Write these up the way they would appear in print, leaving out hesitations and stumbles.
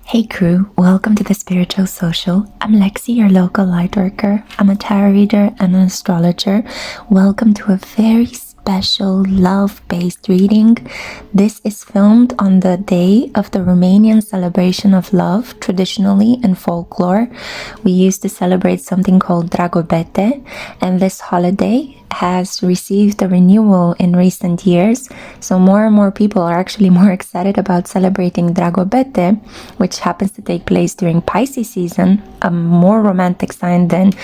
Hey crew, welcome to the Spiritual Social. I'm Lexi, your local lightworker. I'm a tarot reader and an astrologer. Welcome to a very special love-based reading. This is filmed on the day of the Romanian celebration of love. Traditionally in folklore, we used to celebrate something called Dragobete, and this holiday has received a renewal in recent years, so more and more people are actually more excited about celebrating Dragobete, which happens to take place during Pisces season, a more romantic sign than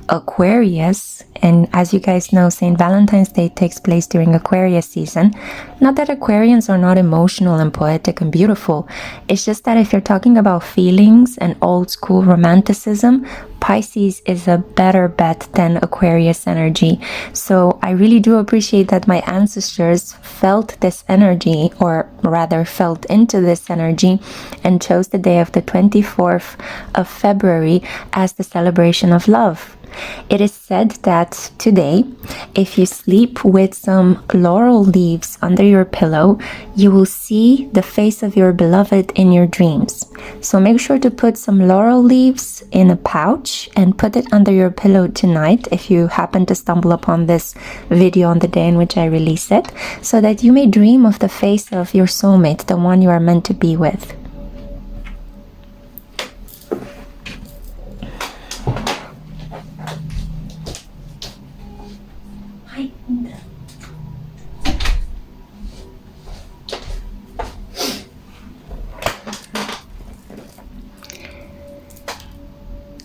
Aquarius. And as you guys know, St. Valentine's Day takes place during Aquarius season. Not that Aquarians are not emotional and poetic and beautiful, it's just that if you're talking about feelings and old school romanticism, Pisces is a better bet than Aquarius energy. So I really do appreciate that my ancestors felt this energy, or rather felt into this energy, and chose the day of the 24th of February as the celebration of love. It is said that today, if you sleep with some laurel leaves under your pillow, you will see the face of your beloved in your dreams. So make sure to put some laurel leaves in a pouch and put it under your pillow tonight if you happen to stumble upon this video on the day in which I release it, so that you may dream of the face of your soulmate, the one you are meant to be with.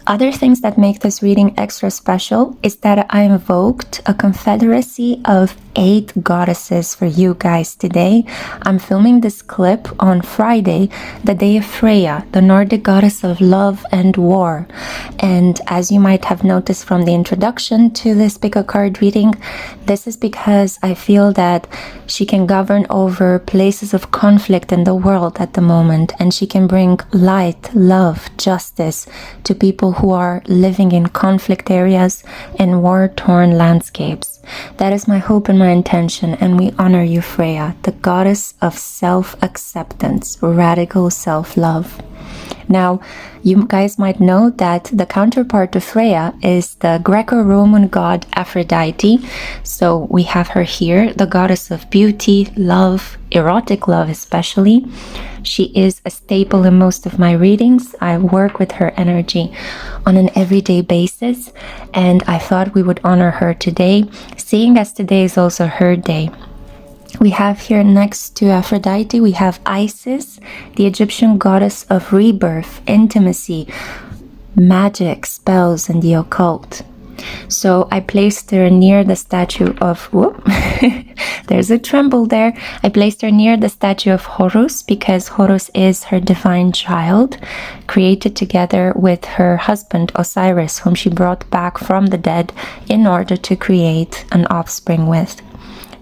Other things that make this reading extra special is that I invoked a confederacy of 8 goddesses for you guys today. I'm filming this clip on Friday, the day of Freya, the Nordic goddess of love and war. And as you might have noticed from the introduction to this pick a card reading, this is because I feel that she can govern over places of conflict in the world at the moment, and she can bring light, love, justice to people who are living in conflict areas and war-torn landscapes. That is my hope and my intention, and we honor you, Freya, the goddess of self-acceptance, radical self-love. Now, you guys might know that the counterpart to Freya is the Greco-Roman god Aphrodite. So we have her here, the goddess of beauty, love, erotic love especially. She is a staple in most of my readings. I work with her energy on an everyday basis, and I thought we would honor her today, seeing as today is also her day. We have here next to Aphrodite, we have Isis, the Egyptian goddess of rebirth, intimacy, magic, spells, and the occult. So I placed her near the statue of, there's a tremble there. I placed her near the statue of Horus because Horus is her divine child, created together with her husband Osiris, whom she brought back from the dead in order to create an offspring with.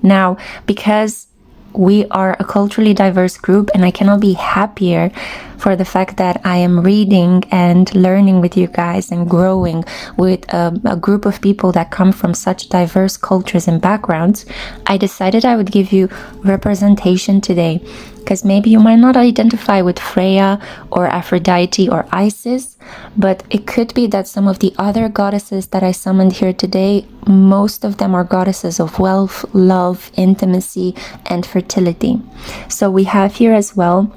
Now, because we are a culturally diverse group, and I cannot be happier for the fact that I am reading and learning with you guys and growing with a group of people that come from such diverse cultures and backgrounds, I decided I would give you representation today, because maybe you might not identify with Freya or Aphrodite or Isis, but it could be that some of the other goddesses that I summoned here today, most of them are goddesses of wealth, love, intimacy, and fertility. So we have here as well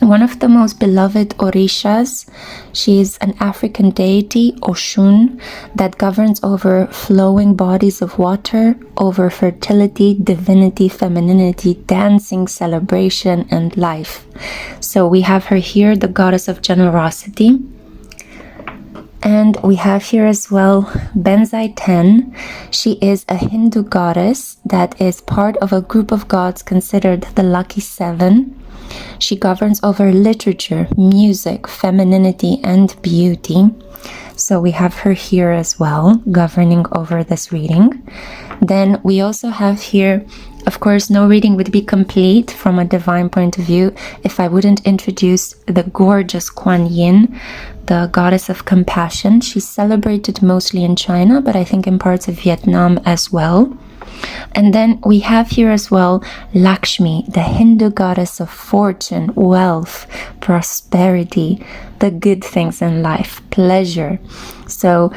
one of the most beloved Orishas. She is an African deity, Oshun, that governs over flowing bodies of water, over fertility, divinity, femininity, dancing, celebration, and life. So we have her here, the goddess of generosity. And we have here as well Benzai Ten. She is a Hindu goddess that is part of a group of gods considered the Lucky Seven. She governs over literature, music, femininity, and beauty. So we have her here as well, governing over this reading. Then we also have here Of course, no reading would be complete from a divine point of view if I wouldn't introduce the gorgeous Kuan Yin, the goddess of compassion. She's celebrated mostly in China, but I think in parts of Vietnam as well. And then we have here as well Lakshmi, the Hindu goddess of fortune, wealth, prosperity, the good things in life, pleasure. So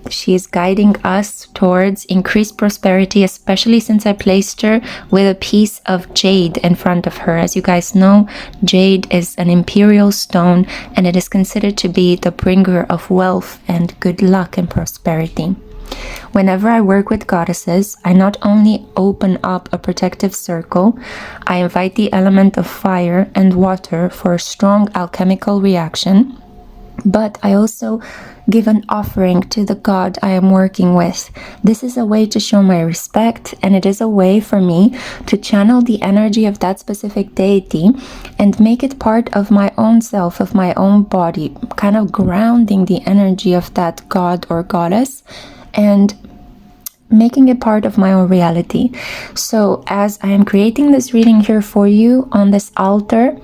she is guiding us towards increased prosperity, especially since I placed her with a piece of jade in front of her. As you guys know, jade is an imperial stone, and it is considered to be the bringer of wealth and good luck and prosperity. Whenever I work with goddesses, I not only open up a protective circle, I invite the element of fire and water for a strong alchemical reaction, but I also give an offering to the god I am working with. This is a way to show my respect, and it is a way for me to channel the energy of that specific deity and make it part of my own self, of my own body, kind of grounding the energy of that god or goddess and making it part of my own reality. So as I am creating this reading here for you on this altar,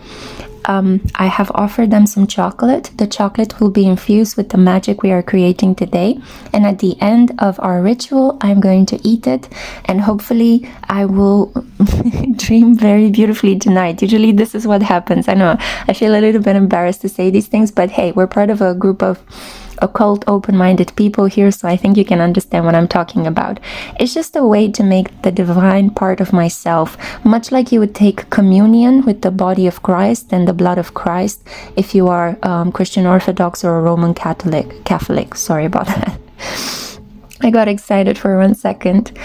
I have offered them some chocolate. The chocolate will be infused with the magic we are creating today. And at the end of our ritual, I'm going to eat it. And hopefully I will dream very beautifully tonight. Usually this is what happens. I know I feel a little bit embarrassed to say these things, but hey, we're part of a group of occult, open-minded people here, so I think you can understand what I'm talking about. It's just a way to make the divine part of myself, much like you would take communion with the body of Christ and the blood of Christ if you are Christian Orthodox or a Roman Catholic. Sorry about that. I got excited for 1 second.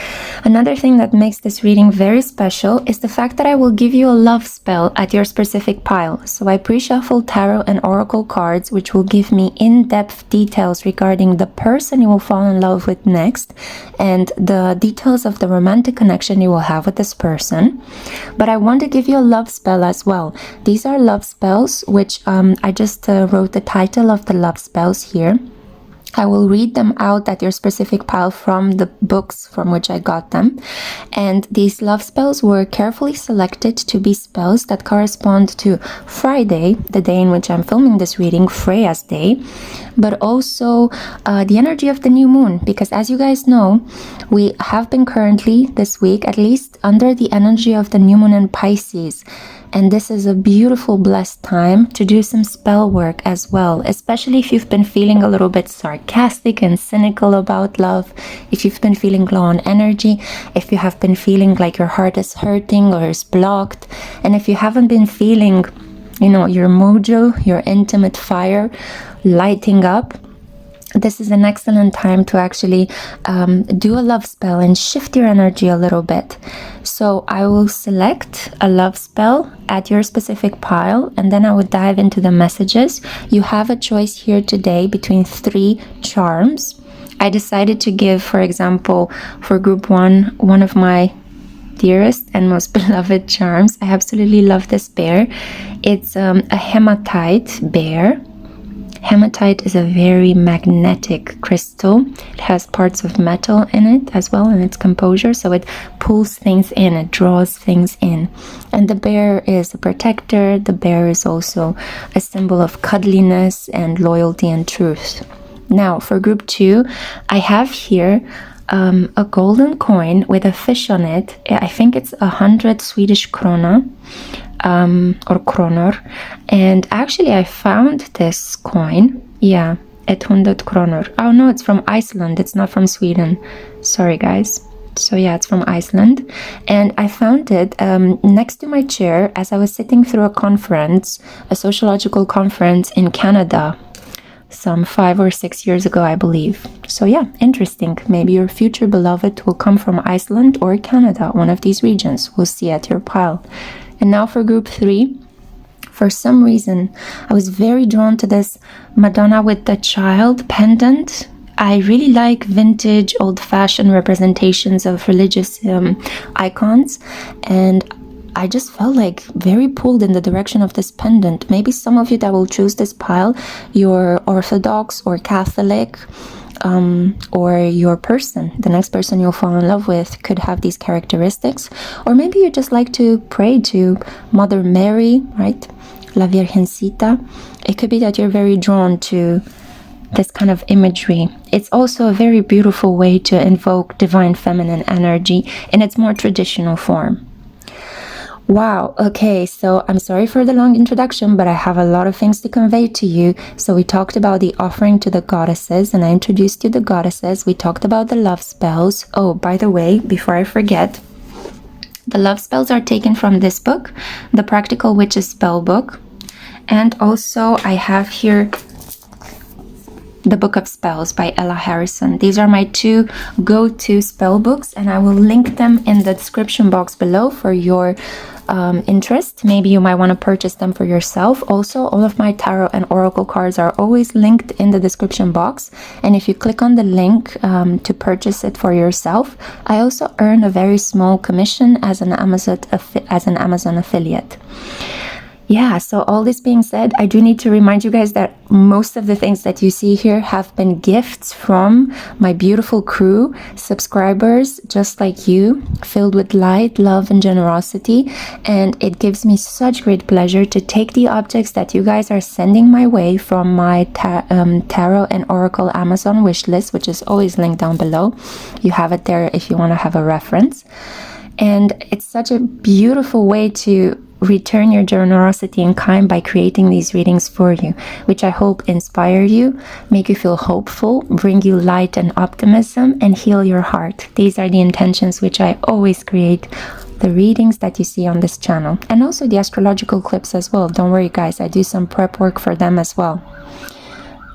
Another thing that makes this reading very special is the fact that I will give you a love spell at your specific pile. So I pre-shuffle tarot and oracle cards, which will give me in-depth details regarding the person you will fall in love with next and the details of the romantic connection you will have with this person. But I want to give you a love spell as well. These are love spells, which I just wrote the title of the love spells here. I will read them out at your specific pile from the books from which I got them. And these love spells were carefully selected to be spells that correspond to Friday, the day in which I'm filming this reading, Freya's day, but also the energy of the new moon. Because as you guys know, we have been currently this week, at least under the energy of the new moon in Pisces. And this is a beautiful, blessed time to do some spell work as well, especially if you've been feeling a little bit sarcastic and cynical about love, if you've been feeling low on energy, if you have been feeling like your heart is hurting or is blocked, and if you haven't been feeling, you know, your mojo, your intimate fire lighting up, this is an excellent time to actually do a love spell and shift your energy a little bit. So I will select a love spell at your specific pile, and then I will dive into the messages. You have a choice here today between 3 charms. I decided to give, for example, for group 1, one of my dearest and most beloved charms. I absolutely love this bear. It's a hematite bear. Hematite is a very magnetic crystal. It has parts of metal in it as well in its composure, so it pulls things in, it draws things in. And the bear is a protector. The bear is also a symbol of cuddliness and loyalty and truth. Now, for group 2, I have here a golden coin with a fish on it. I think it's 100 Swedish krona. Or kronor, and actually I found this coin, 100 kronor. Oh no, it's from Iceland, it's not from Sweden, sorry guys. So yeah, it's from Iceland, and I found it next to my chair as I was sitting through a conference, a sociological conference in Canada, some 5 or 6 years ago, I believe. So yeah, interesting. Maybe your future beloved will come from Iceland or Canada, one of these regions. We'll see at your pile. And now for group 3, for some reason, I was very drawn to this Madonna with the Child pendant. I really like vintage, old-fashioned representations of religious icons, and I just felt like very pulled in the direction of this pendant. Maybe some of you that will choose this pile, you're Orthodox or Catholic, or your person, the next person you'll fall in love with, could have these characteristics. Or maybe you just like to pray to Mother Mary, right? La Virgencita. It could be that you're very drawn to this kind of imagery. It's also a very beautiful way to invoke divine feminine energy in its more traditional form. Wow, okay, so I'm sorry for the long introduction, but I have a lot of things to convey to you. So we talked about the offering to the goddesses, and I introduced you to the goddesses. We talked about the love spells. Oh, by the way, before I forget, the love spells are taken from this book, the Practical Witches Spell Book. And also I have here the Book of Spells by Ella Harrison. These are my two go-to spell books, and I will link them in the description box below for your interest. Maybe you might want to purchase them for yourself. Also, all of my tarot and oracle cards are always linked in the description box, and if you click on the link to purchase it for yourself, I also earn a very small commission as an Amazon affiliate. Yeah, so all this being said, I do need to remind you guys that most of the things that you see here have been gifts from my beautiful crew, subscribers just like you, filled with light, love, and generosity. And it gives me such great pleasure to take the objects that you guys are sending my way from my tarot and oracle Amazon wish list, which is always linked down below. You have it there if you want to have a reference. And it's such a beautiful way to return your generosity in kind by creating these readings for you, which I hope inspire you, make you feel hopeful, bring you light and optimism, and heal your heart. These are the intentions which I always create the readings that you see on this channel, and also the astrological clips as well. Don't worry guys, I do some prep work for them as well.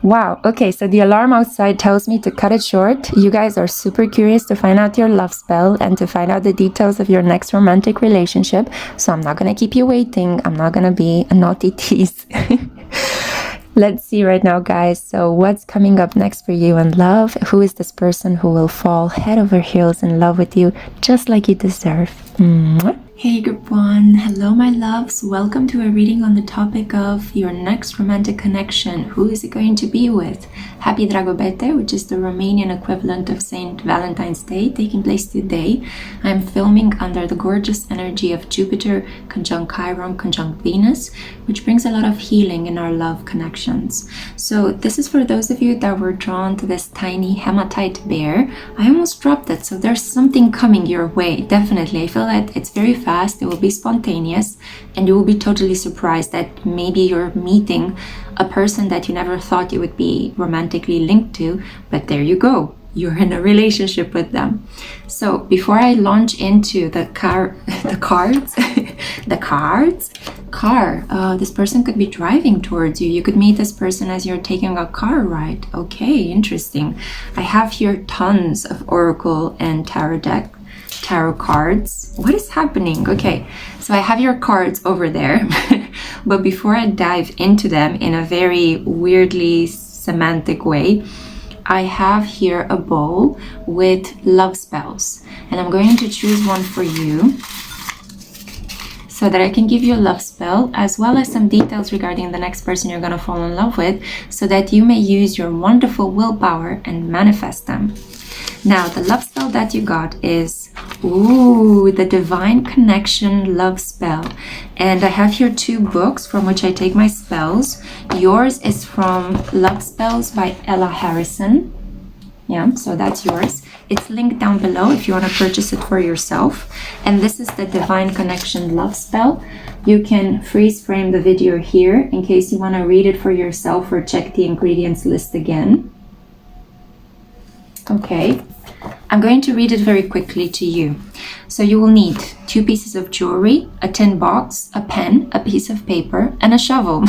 Wow, okay, so the alarm outside tells me to cut it short. You guys are super curious to find out your love spell and to find out the details of your next romantic relationship, so I'm not gonna keep you waiting. I'm not gonna be a naughty tease. Let's see right now, guys. So what's coming up next for you in love? Who is this person who will fall head over heels in love with you just like you deserve? Mwah. Hey group one, hello my loves, welcome to a reading on the topic of your next romantic connection. Who is it going to be with? Happy Dragobete, which is the Romanian equivalent of Saint Valentine's Day, taking place today. I'm filming under the gorgeous energy of Jupiter conjunct Chiron conjunct Venus, which brings a lot of healing in our love connections. So this is for those of you that were drawn to this tiny hematite bear. I almost dropped it, so there's something coming your way, definitely. I feel that it's very fast, it will be spontaneous, and you will be totally surprised that maybe you're meeting a person that you never thought you would be romantically linked to, but there you go, you're in a relationship with them. So before I launch into the this person could be driving towards you. You could meet this person as you're taking a car ride. Okay, interesting. I have here tons of oracle and tarot cards. What is happening? Okay, so I have your cards over there. But before I dive into them in a very weirdly semantic way, I have here a bowl with love spells, and I'm going to choose one for you so that I can give you a love spell as well as some details regarding the next person you're going to fall in love with, so that you may use your wonderful willpower and manifest them. Now, the love spell that you got is, the Divine Connection love spell. And I have here two books from which I take my spells. Yours is from Love Spells by Ella Harrison. Yeah, so that's yours. It's linked down below if you want to purchase it for yourself. And this is the Divine Connection love spell. You can freeze frame the video here in case you want to read it for yourself or check the ingredients list again. Okay, I'm going to read it very quickly to you. So you will need 2 pieces of jewelry, a tin box, a pen, a piece of paper, and a shovel.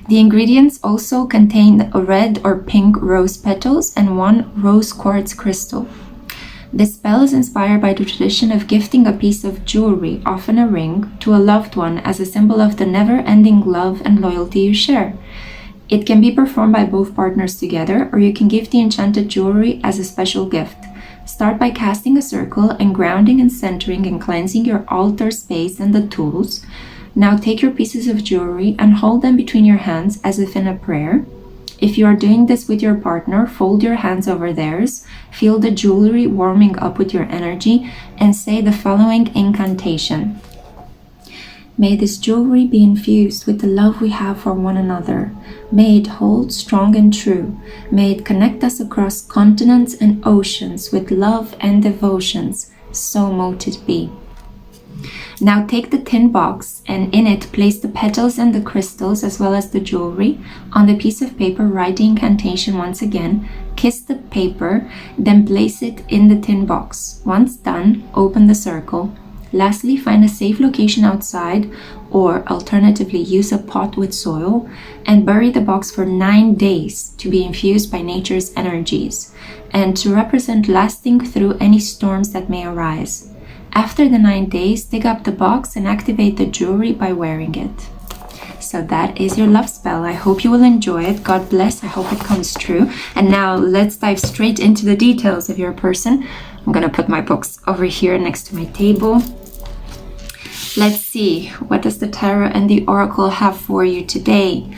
The ingredients also contain a red or pink rose petals and 1 rose quartz crystal. This spell is inspired by the tradition of gifting a piece of jewelry, often a ring, to a loved one as a symbol of the never-ending love and loyalty you share. It can be performed by both partners together, or you can give the enchanted jewelry as a special gift. Start by casting a circle and grounding and centering and cleansing your altar space and the tools. Now take your pieces of jewelry and hold them between your hands as if in a prayer. If you are doing this with your partner, fold your hands over theirs, feel the jewelry warming up with your energy, and say the following incantation. May this jewelry be infused with the love we have for one another. May it hold strong and true. May it connect us across continents and oceans with love and devotions. So mote it be. Now take the tin box and in it place the petals and the crystals as well as the jewelry. On the piece of paper, write the incantation once again. Kiss the paper, then place it in the tin box. Once done, open the circle. Lastly, find a safe location outside, or alternatively use a pot with soil, and bury the box for 9 days to be infused by nature's energies and to represent lasting through any storms that may arise. After the 9 days, dig up the box and activate the jewelry by wearing it. So that is your love spell. I hope you will enjoy it. God bless. I hope it comes true. And now let's dive straight into the details of your person. I'm going to put my books over here next to my table. Let's see, what does the tarot and the oracle have for you today?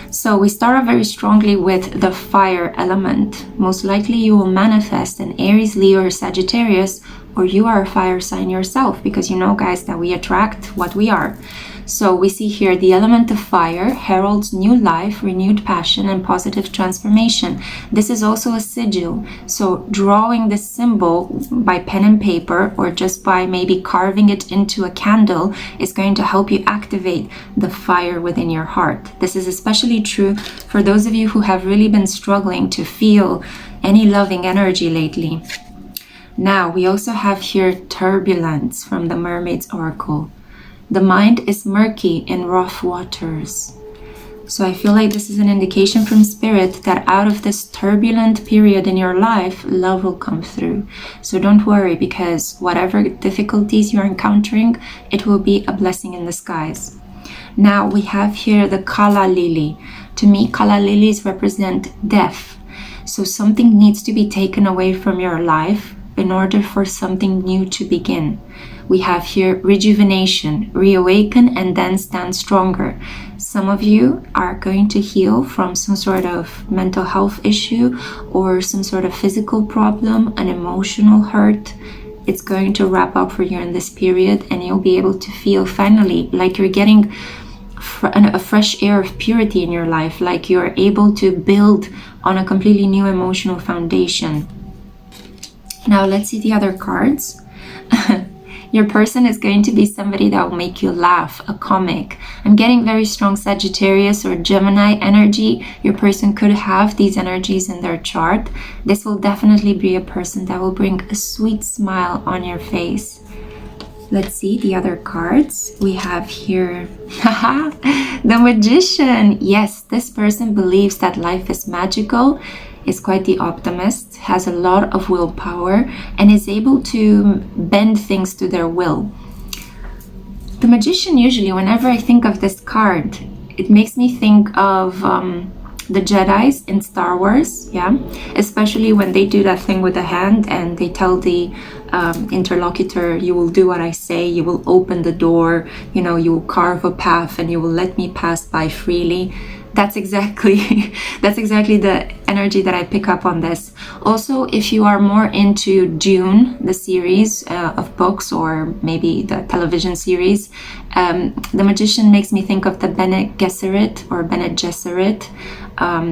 So we start off very strongly with the fire element. Most likely you will manifest an Aries, Leo, or Sagittarius, or you are a fire sign yourself, because you know, guys, that we attract what we are. So we see here the element of fire heralds new life, renewed passion, and positive transformation. This is also a sigil. So drawing this symbol by pen and paper, or just by maybe carving it into a candle, is going to help you activate the fire within your heart. This is especially true for those of you who have really been struggling to feel any loving energy lately. Now, we also have here turbulence from the Mermaid's Oracle. The mind is murky in rough waters. So I feel like this is an indication from Spirit that out of this turbulent period in your life, love will come through. So don't worry, because whatever difficulties you're encountering, it will be a blessing in disguise. Now we have here the Kala Lily. To me, Kala Lilies represent death. So something needs to be taken away from your life in order for something new to begin. We have here rejuvenation, reawaken, and then stand stronger. Some of you are going to heal from some sort of mental health issue or some sort of physical problem, an emotional hurt. It's going to wrap up for you in this period, and you'll be able to feel finally like you're getting a fresh air of purity in your life, like you're able to build on a completely new emotional foundation. Now let's see the other cards. Your person is going to be somebody that will make you laugh, a comic. I'm getting very strong Sagittarius or Gemini energy. Your person could have these energies in their chart. This will definitely be a person that will bring a sweet smile on your face. Let's see the other cards. We have here, the Magician. Yes, this person believes that life is magical, is quite the optimist, has a lot of willpower, and is able to bend things to their will. The Magician, usually, whenever I think of this card, it makes me think of the Jedis in Star Wars, yeah? Especially when they do that thing with the hand and they tell the interlocutor, you will do what I say, you will open the door, you know, you will carve a path and you will let me pass by freely. That's exactly the energy that I pick up on this. Also, if you are more into Dune, the series of books, or maybe the television series, the Magician makes me think of the Bene Gesserit or Bene Gesserit.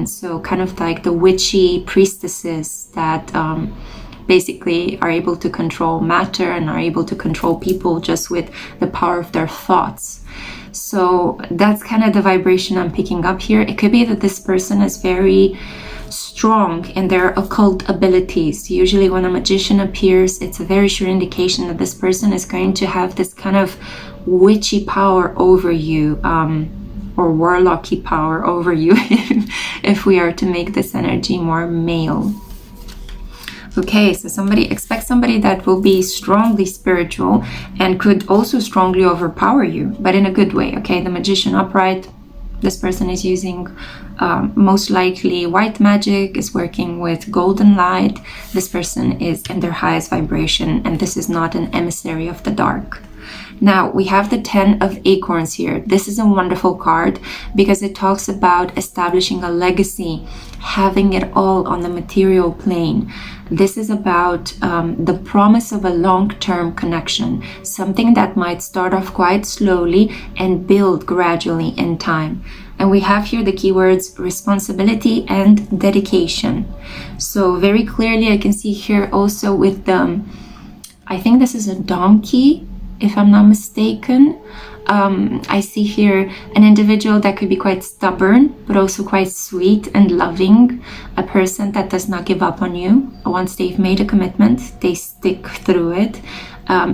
So kind of like the witchy priestesses that basically are able to control matter and are able to control people just with the power of their thoughts. So that's kind of the vibration I'm picking up here. It could be that this person is very strong in their occult abilities. Usually when a magician appears, it's a very sure indication that this person is going to have this kind of witchy power over you, or warlocky power over you, if we are to make this energy more male. Okay, so expect somebody that will be strongly spiritual and could also strongly overpower you, but in a good way, okay? The Magician upright, this person is using most likely white magic, is working with golden light. This person is in their highest vibration, and this is not an emissary of the dark. Now, we have the 10 of Acorns here. This is a wonderful card because it talks about establishing a legacy having it all on the material plane. This is about the promise of a long-term connection, something that might start off quite slowly and build gradually in time. And we have here the keywords responsibility and dedication. So very clearly I can see here also with the, I think this is a donkey, if I'm not mistaken. I see here an individual that could be quite stubborn, but also quite sweet and loving. A person that does not give up on you. Once they've made a commitment, they stick through it.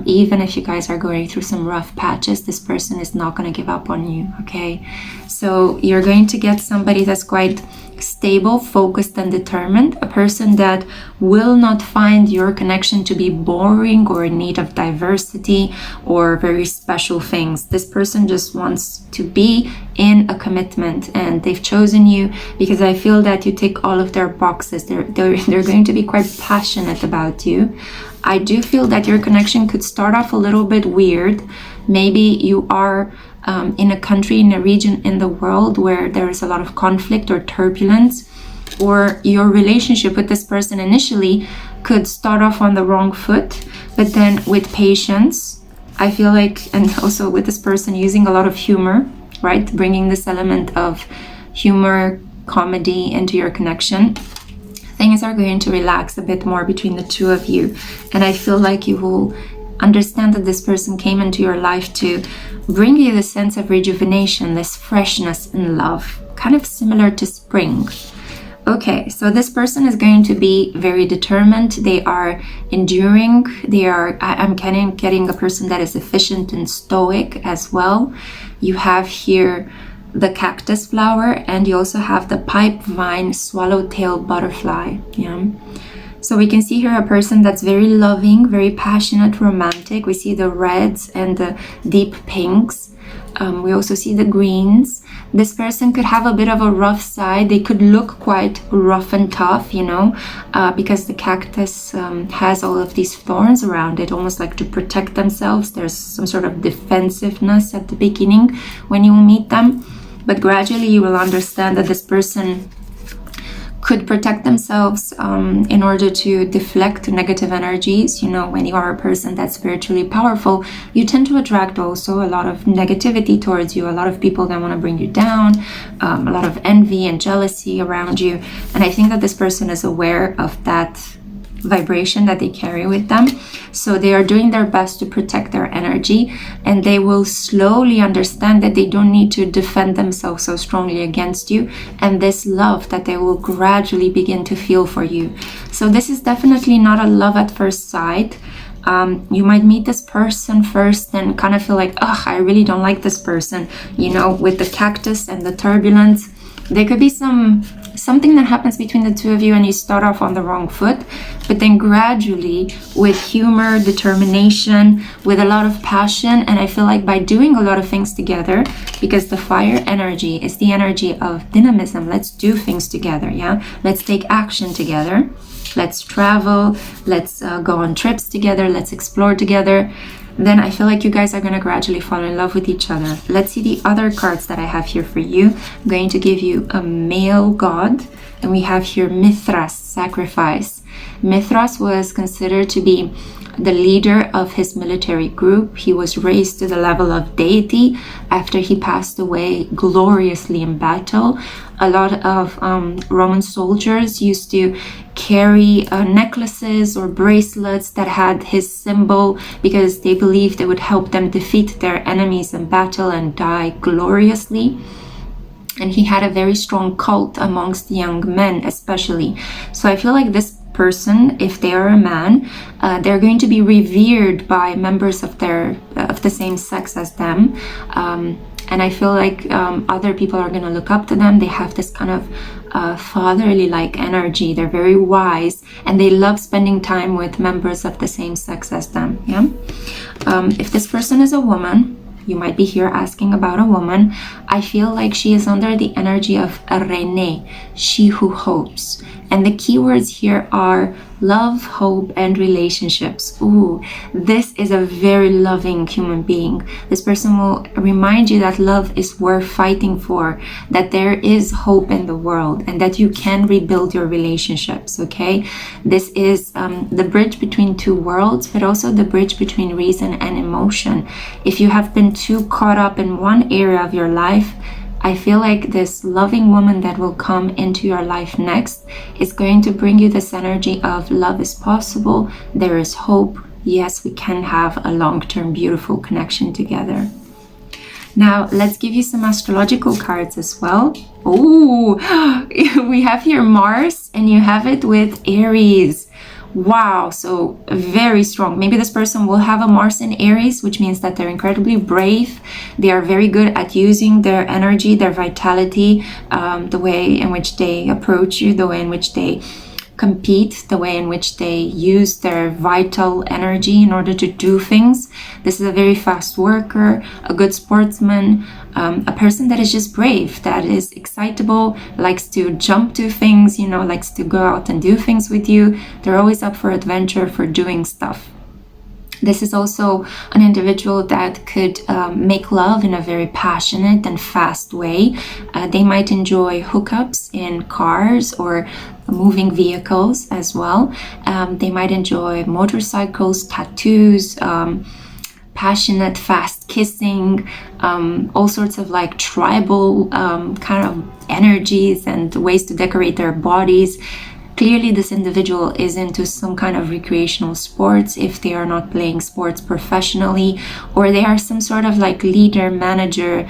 Even if you guys are going through some rough patches, this person is not going to give up on you, okay? So you're going to get somebody that's quite stable, focused, and determined. A person that will not find your connection to be boring or in need of diversity or very special things. This person just wants to be in a commitment, and they've chosen you because I feel that you tick all of their boxes. They're going to be quite passionate about you. I do feel that your connection could start off a little bit weird. Maybe you are in a country, in a region in the world where there is a lot of conflict or turbulence, or your relationship with this person initially could start off on the wrong foot, but then with patience, I feel like, and also with this person using a lot of humor, right? Bringing this element of humor, comedy into your connection, things are going to relax a bit more between the two of you. And I feel like you will understand that this person came into your life to bring you the sense of rejuvenation, this freshness and love, kind of similar to spring. Okay, so this person is going to be very determined. They are enduring. I'm getting a person that is efficient and stoic as well. You have here the cactus flower, and you also have the pipe vine swallowtail butterfly. Yeah. So we can see here a person that's very loving, very passionate, romantic. We see the reds and the deep pinks. We also see the greens. This person could have a bit of a rough side. They could look quite rough and tough, you know, because the cactus has all of these thorns around it, almost like to protect themselves. There's some sort of defensiveness at the beginning when you meet them. But gradually you will understand that this person could protect themselves in order to deflect negative energies. You know, when you are a person that's spiritually powerful, you tend to attract also a lot of negativity towards you, a lot of people that want to bring you down, a lot of envy and jealousy around you. And I think that this person is aware of that vibration that they carry with them. So they are doing their best to protect their energy, and they will slowly understand that they don't need to defend themselves so strongly against you, and this love that they will gradually begin to feel for you. So this is definitely not a love at first sight. You might meet this person first and kind of feel like, oh, I really don't like this person. You know, with the cactus and the turbulence, there could be something that happens between the two of you and you start off on the wrong foot, but then gradually with humor, determination, with a lot of passion, and I feel like by doing a lot of things together, because the fire energy is the energy of dynamism, let's do things together, yeah? Let's take action together, let's travel, let's go on trips together, let's explore together. Then I feel like you guys are going to gradually fall in love with each other. Let's see the other cards that I have here for you. I'm going to give you a male god, and we have here Mithras, sacrifice. Mithras was considered to be the leader of his military group. He was raised to the level of deity after he passed away gloriously in battle. A lot of Roman soldiers used to carry necklaces or bracelets that had his symbol because they believed it would help them defeat their enemies in battle and die gloriously. And he had a very strong cult amongst young men especially. So I feel like this person, if they are a man, they're going to be revered by members of the same sex as them. And I feel like other people are going to look up to them. They have this kind of fatherly-like energy. They're very wise, and they love spending time with members of the same sex as them. Yeah. If this person is a woman, you might be here asking about a woman. I feel like she is under the energy of Renee, she who hopes. And the keywords here are Love, hope, and relationships. Ooh, this is a very loving human being. This person will remind you that love is worth fighting for, that there is hope in the world, and that you can rebuild your relationships, okay? This is the bridge between two worlds, but also the bridge between reason and emotion. If you have been too caught up in one area of your life, I feel like this loving woman that will come into your life next is going to bring you this energy of love is possible, there is hope, yes, we can have a long-term beautiful connection together. Now, let's give you some astrological cards as well. Oh, we have here Mars, and you have it with Aries. Wow, so very strong. Maybe this person will have a Mars in Aries, which means that they're incredibly brave. They are very good at using their energy, their vitality, the way in which they approach you, the way in which they compete, the way in which they use their vital energy in order to do things. This is a very fast worker, a good sportsman, a person that is just brave, that is excitable, likes to jump to things, you know, likes to go out and do things with you. They're always up for adventure, for doing stuff. This is also an individual that could make love in a very passionate and fast way. They might enjoy hookups in cars or moving vehicles as well. They might enjoy motorcycles, tattoos, passionate, fast kissing, all sorts of like tribal kind of energies and ways to decorate their bodies. Clearly, this individual is into some kind of recreational sports if they are not playing sports professionally, or they are some sort of like leader, manager,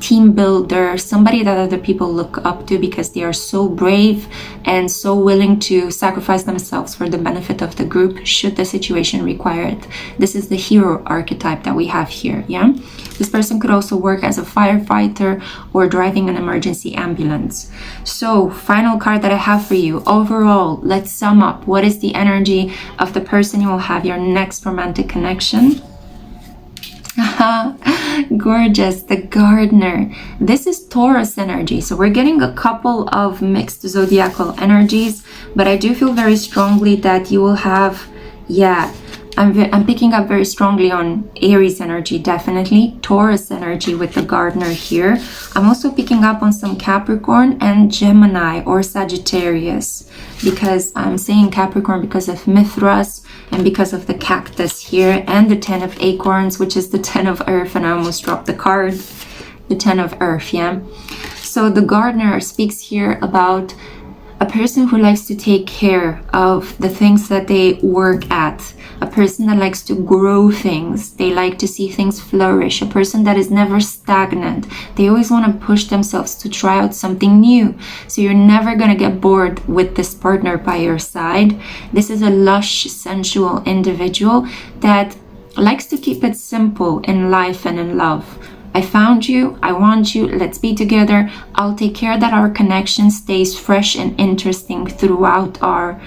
team builder, somebody that other people look up to because they are so brave and so willing to sacrifice themselves for the benefit of the group should the situation require it. This is the hero archetype that we have here, yeah? This person could also work as a firefighter or driving an emergency ambulance. So, final card that I have for you. Overall, let's sum up. What is the energy of the person you will have your next romantic connection? Gorgeous, the gardener. This is Taurus energy. So we're getting a couple of mixed zodiacal energies, but I do feel very strongly that you will have, I'm picking up very strongly on Aries energy, definitely. Taurus energy with the gardener here. I'm also picking up on some Capricorn and Gemini or Sagittarius, because I'm saying Capricorn because of Mithras and because of the cactus here and the 10 of acorns, which is the 10 of earth, and I almost dropped the card. The 10 of earth, yeah. So the gardener speaks here about a person who likes to take care of the things that they work at, a person that likes to grow things, they like to see things flourish, a person that is never stagnant. They always want to push themselves to try out something new. So you're never going to get bored with this partner by your side. This is a lush, sensual individual that likes to keep it simple in life and in love. I found you, I want you, let's be together. I'll take care that our connection stays fresh and interesting throughout our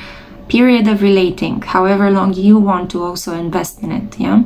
period of relating, however long you want to also invest in it, yeah?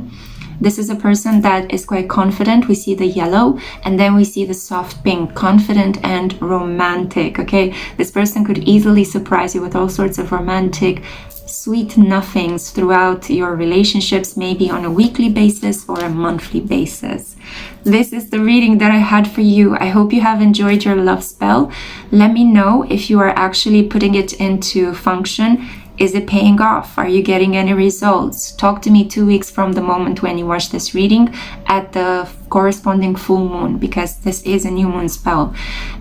This is a person that is quite confident. We see the yellow, and then we see the soft pink, confident and romantic, okay? This person could easily surprise you with all sorts of romantic, sweet nothings throughout your relationships, maybe on a weekly basis or a monthly basis. This is the reading that I had for you. I hope you have enjoyed your love spell. Let me know if you are actually putting it into function. Is it paying off? Are you getting any results? Talk to me 2 weeks from the moment when you watch this reading at the corresponding full moon, because this is a new moon spell.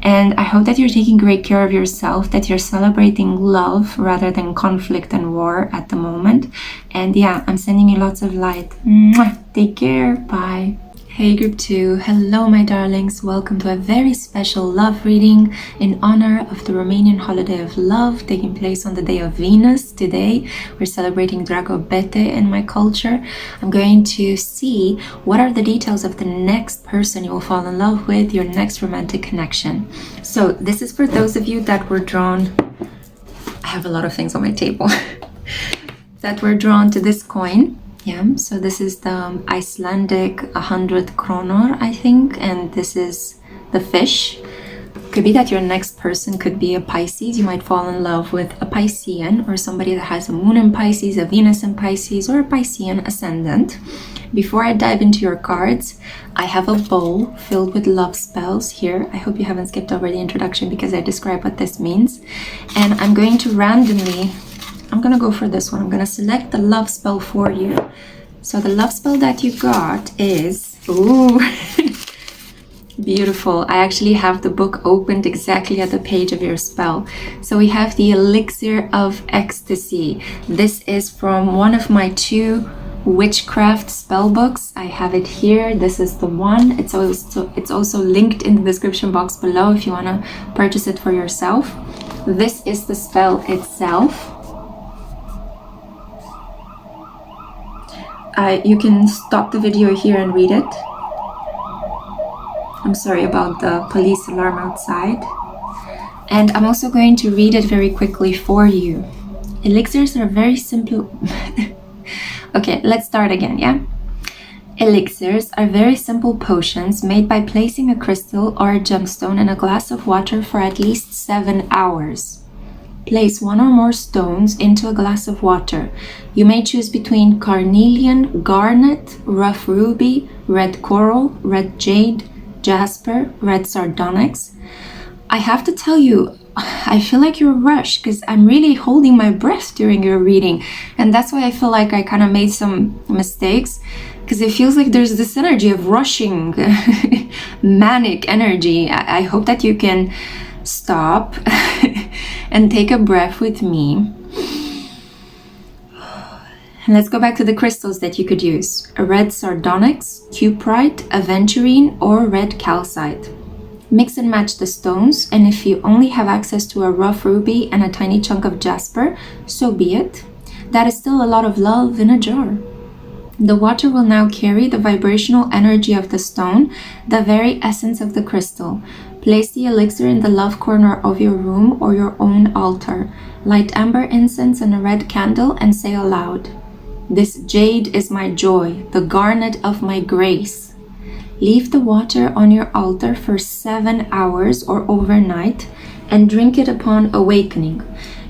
And I hope that you're taking great care of yourself, that you're celebrating love rather than conflict and war at the moment. And yeah, I'm sending you lots of light. Mwah! Take care. Bye. Hey group 2, hello my darlings, welcome to a very special love reading in honor of the Romanian holiday of love taking place on the day of Venus. Today we're celebrating Dragobete in my culture. I'm going to see what are the details of the next person you will fall in love with, your next romantic connection. So this is for those of you that were drawn, I have a lot of things on my table, that were drawn to this coin. Yeah, so this is the Icelandic 100 kronor, I think, and this is the fish. Could be that your next person could be a Pisces. You might fall in love with a Piscean, or somebody that has a moon in Pisces, a Venus in Pisces, or a Piscean ascendant. Before I dive into your cards, I have a bowl filled with love spells here. I hope you haven't skipped over the introduction because I describe what this means. And I'm going to randomly, I'm going to go for this one. I'm going to select the love spell for you. So the love spell that you got is, ooh, beautiful. I actually have the book opened exactly at the page of your spell. So we have the Elixir of Ecstasy. This is from one of my 2 witchcraft spell books. I have it here. This is the one. It's also linked in the description box below if you want to purchase it for yourself. This is the spell itself. You can stop the video here and read it. I'm sorry about the police alarm outside. And I'm also going to read it very quickly for you. Elixirs are very simple. Okay, let's start again, yeah? Elixirs are very simple potions made by placing a crystal or a gemstone in a glass of water for at least 7 hours. Place 1 or more stones into a glass of water. You may choose between carnelian, garnet, rough ruby, red coral, red jade, jasper, red sardonyx. I have to tell you, I feel like you're rushed because I'm really holding my breath during your reading. And that's why I feel like I kind of made some mistakes, because it feels like there's this energy of rushing, manic energy. I hope that you can stop and take a breath with me. And let's go back to the crystals that you could use. A red sardonyx, cuprite, aventurine, or red calcite. Mix and match the stones, and if you only have access to a rough ruby and a tiny chunk of jasper, so be it. That is still a lot of love in a jar. The water will now carry the vibrational energy of the stone, the very essence of the crystal. Place the elixir in the love corner of your room or your own altar. Light amber incense and a red candle and say aloud, "This jade is my joy, the garnet of my grace." Leave the water on your altar for 7 hours or overnight and drink it upon awakening.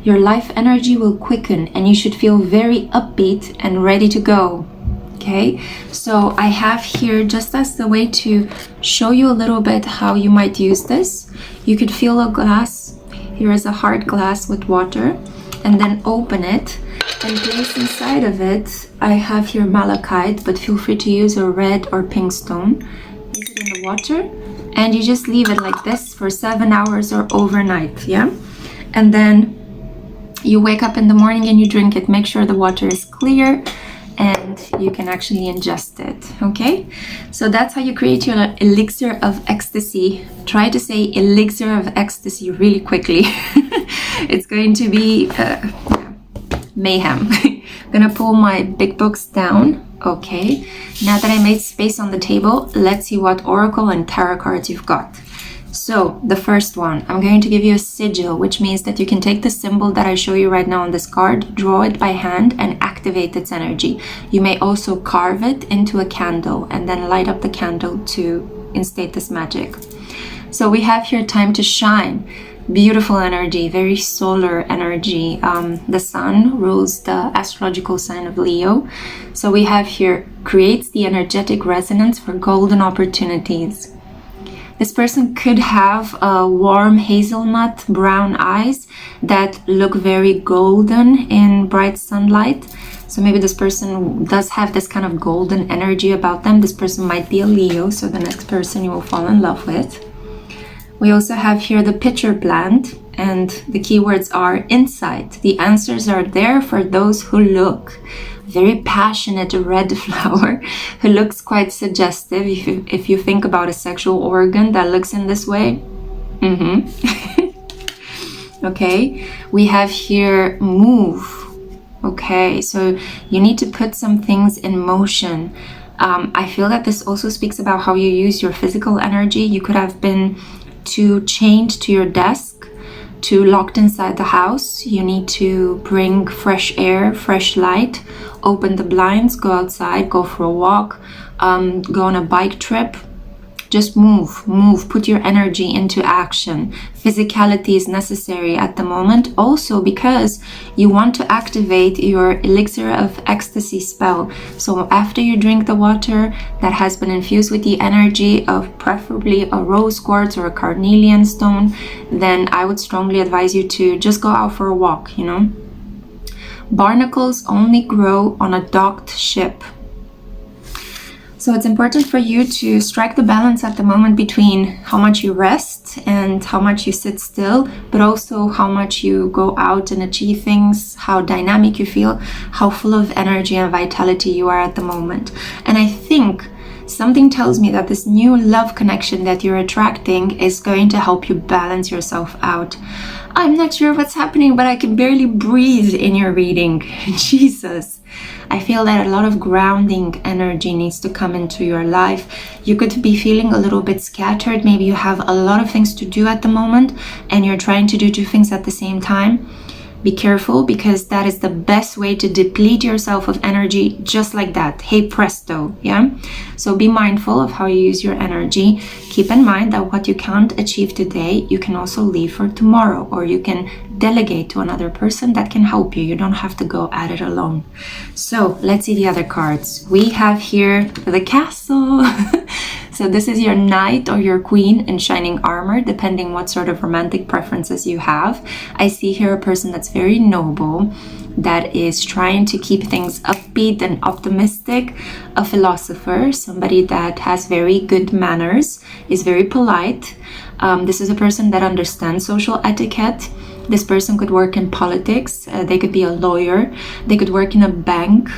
Your life energy will quicken and you should feel very upbeat and ready to go. Okay, so I have here, just as the way to show you a little bit how you might use this, you could fill a glass. Here is a hard glass with water, and then open it and place inside of it. I have here malachite, but feel free to use a red or pink stone. Place it in the water, and you just leave it like this for 7 hours or overnight, yeah? And then you wake up in the morning and you drink it. Make sure the water is clear and you can actually ingest it, okay? So that's how you create your elixir of ecstasy. Try to say elixir of ecstasy really quickly. It's going to be mayhem. I'm gonna pull my big books down. Okay, now that I made space on the table, let's see what oracle and tarot cards you've got. So the first one, I'm going to give you a sigil, which means that you can take the symbol that I show you right now on this card, draw it by hand and activate its energy. You may also carve it into a candle and then light up the candle to instate this magic. So we have here time to shine. Beautiful energy, very solar energy. The sun rules the astrological sign of Leo. So we have here, creates the energetic resonance for golden opportunities. This person could have warm hazelnut brown eyes that look very golden in bright sunlight. So maybe this person does have this kind of golden energy about them. This person might be a Leo, so the next person you will fall in love with. We also have here the pitcher plant, and the keywords are insight. The answers are there for those who look. Very passionate red flower who looks quite suggestive if you think about a sexual organ that looks in this way. Okay, we have here move. Okay, so you need to put some things in motion. I feel that this also speaks about how you use your physical energy. You could have been too chained to your desk, too locked inside the house. You need to bring fresh air, fresh light, open the blinds, go outside, go for a walk, go on a bike trip, Just move, put your energy into action. Physicality is necessary at the moment, also because you want to activate your elixir of ecstasy spell. So after you drink the water that has been infused with the energy of preferably a rose quartz or a carnelian stone, then I would strongly advise you to just go out for a walk, you know. Barnacles only grow on a docked ship. So it's important for you to strike the balance at the moment between how much you rest and how much you sit still, but also how much you go out and achieve things, how dynamic you feel, how full of energy and vitality you are at the moment. And I think something tells me that this new love connection that you're attracting is going to help you balance yourself out. I'm not sure what's happening, but I can barely breathe in your reading. Jesus. I feel that a lot of grounding energy needs to come into your life. You could be feeling a little bit scattered. Maybe you have a lot of things to do at the moment and you're trying to do two things at the same time. Be careful, because that is the best way to deplete yourself of energy, just like that. Hey presto, yeah? So be mindful of how you use your energy. Keep in mind that what you can't achieve today, you can also leave for tomorrow, or you can delegate to another person that can help you. You don't have to go at it alone. So let's see the other cards. We have here the Castle. So this is your knight or your queen in shining armor, depending what sort of romantic preferences you have. I see here a person that's very noble, that is trying to keep things upbeat and optimistic, a philosopher, somebody that has very good manners, is very polite. This is a person that understands social etiquette. This person could work in politics, they could be a lawyer, they could work in a bank.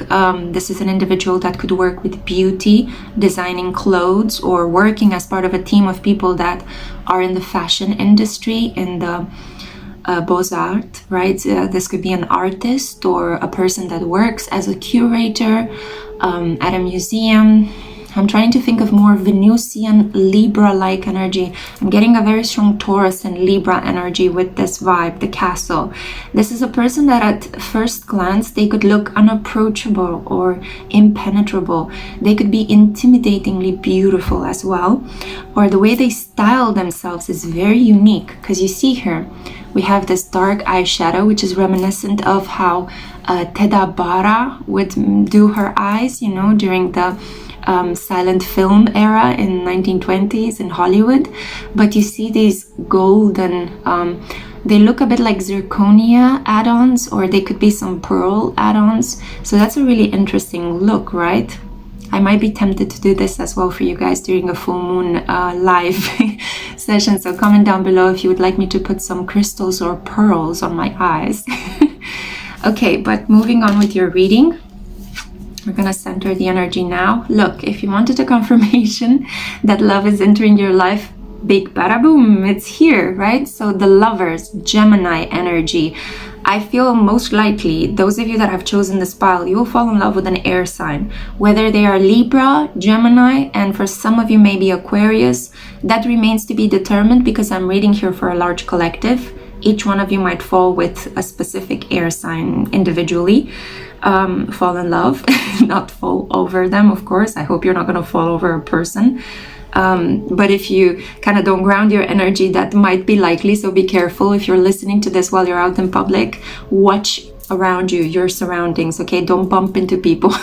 This is an individual that could work with beauty, designing clothes, or working as part of a team of people that are in the fashion industry, in the Beaux-Arts, right? This could be an artist or a person that works as a curator at a museum. I'm trying to think of more Venusian Libra-like energy. I'm getting a very strong Taurus and Libra energy with this vibe, the Castle. This is a person that at first glance, they could look unapproachable or impenetrable. They could be intimidatingly beautiful as well. Or the way they style themselves is very unique, because you see here, we have this dark eyeshadow, which is reminiscent of how Teda Bara would do her eyes, you know, during the silent film era in 1920s in Hollywood. But you see these golden, they look a bit like zirconia add-ons, or they could be some pearl add-ons. So that's a really interesting look, right? I might be tempted to do this as well for you guys during a full moon live session. So comment down below if you would like me to put some crystals or pearls on my eyes. Okay, but moving on with your reading. We're going to center the energy now. Look, if you wanted a confirmation that love is entering your life, big bada boom, it's here, right? So the Lovers, Gemini energy. I feel most likely those of you that have chosen this pile, you will fall in love with an air sign, whether they are Libra, Gemini, and for some of you maybe Aquarius. That remains to be determined, because I'm reading here for a large collective. Each one of you might fall with a specific air sign individually. Fall in love, not fall over them, of course. I hope you're not going to fall over a person. But if you kind of don't ground your energy, that might be likely. So be careful if you're listening to this while you're out in public. Watch around you, your surroundings, okay? Don't bump into people.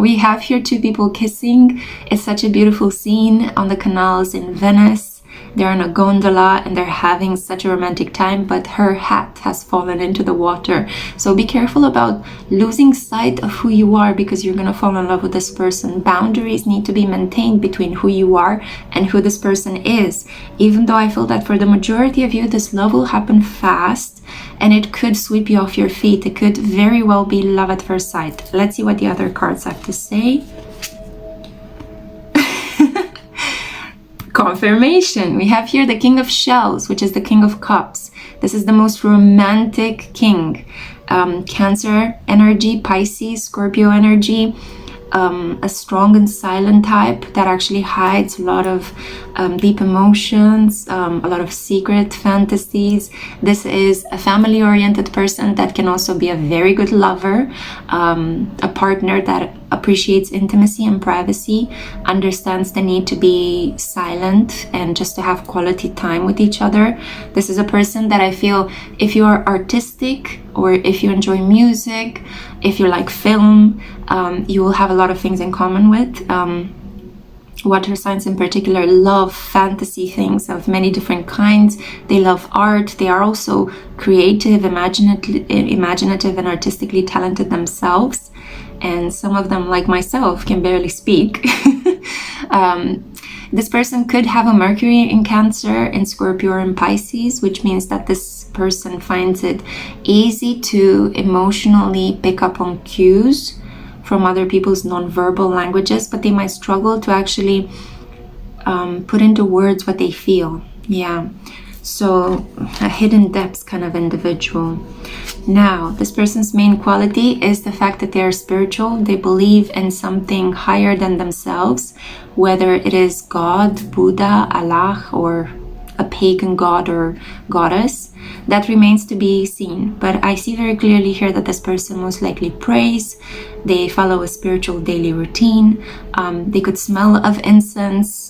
We have here two people kissing. It's such a beautiful scene on the canals in Venice. They're in a gondola and they're having such a romantic time, but her hat has fallen into the water. So be careful about losing sight of who you are, because you're going to fall in love with this person. Boundaries need to be maintained between who you are and who this person is. Even though I feel that for the majority of you, this love will happen fast and it could sweep you off your feet. It could very well be love at first sight. Let's see what the other cards have to say. Confirmation. We have here the King of Shells, which is the King of Cups. This is the most romantic king. Cancer energy, Pisces, Scorpio energy, a strong and silent type that actually hides a lot of deep emotions, a lot of secret fantasies. This is a family-oriented person that can also be a very good lover, a partner that appreciates intimacy and privacy, understands the need to be silent and just to have quality time with each other. This is a person that I feel, if you are artistic or if you enjoy music, if you like film, you will have a lot of things in common with. Water signs in particular love fantasy things of many different kinds. They love art. They are also creative, imaginative and artistically talented themselves. And some of them, like myself, can barely speak. This person could have a Mercury in Cancer, in Scorpio or in Pisces, which means that this person finds it easy to emotionally pick up on cues from other people's non-verbal languages, but they might struggle to actually put into words what they feel. Yeah, so a hidden depths kind of individual. Now, this person's main quality is the fact that they are spiritual. They believe in something higher than themselves, whether it is God, Buddha, Allah, or a pagan god or goddess. That remains to be seen, but I see very clearly here that this person most likely prays. They follow a spiritual daily routine. They could smell of incense.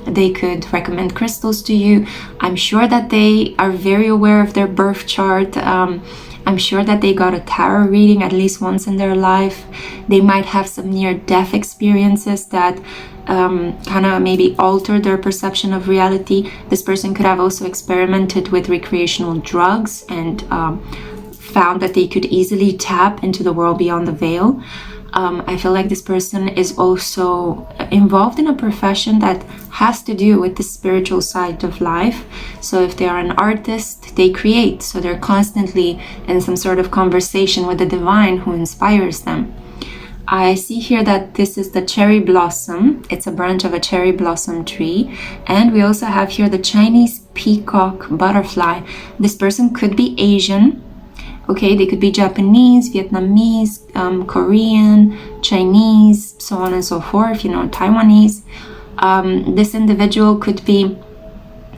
They could recommend crystals to you. I'm sure that they are very aware of their birth chart. I'm sure that they got a tarot reading at least once in their life. They might have some near-death experiences that kind of maybe altered their perception of reality. This person could have also experimented with recreational drugs and found that they could easily tap into the world beyond the veil. I feel like this person is also involved in a profession that has to do with the spiritual side of life. So if they are an artist, they create. So they're constantly in some sort of conversation with the divine who inspires them. I see here that this is the cherry blossom. It's a branch of a cherry blossom tree. And we also have here the Chinese peacock butterfly. This person could be Asian. Okay, they could be Japanese, Vietnamese, Korean, Chinese, so on and so forth, you know, Taiwanese. This individual could be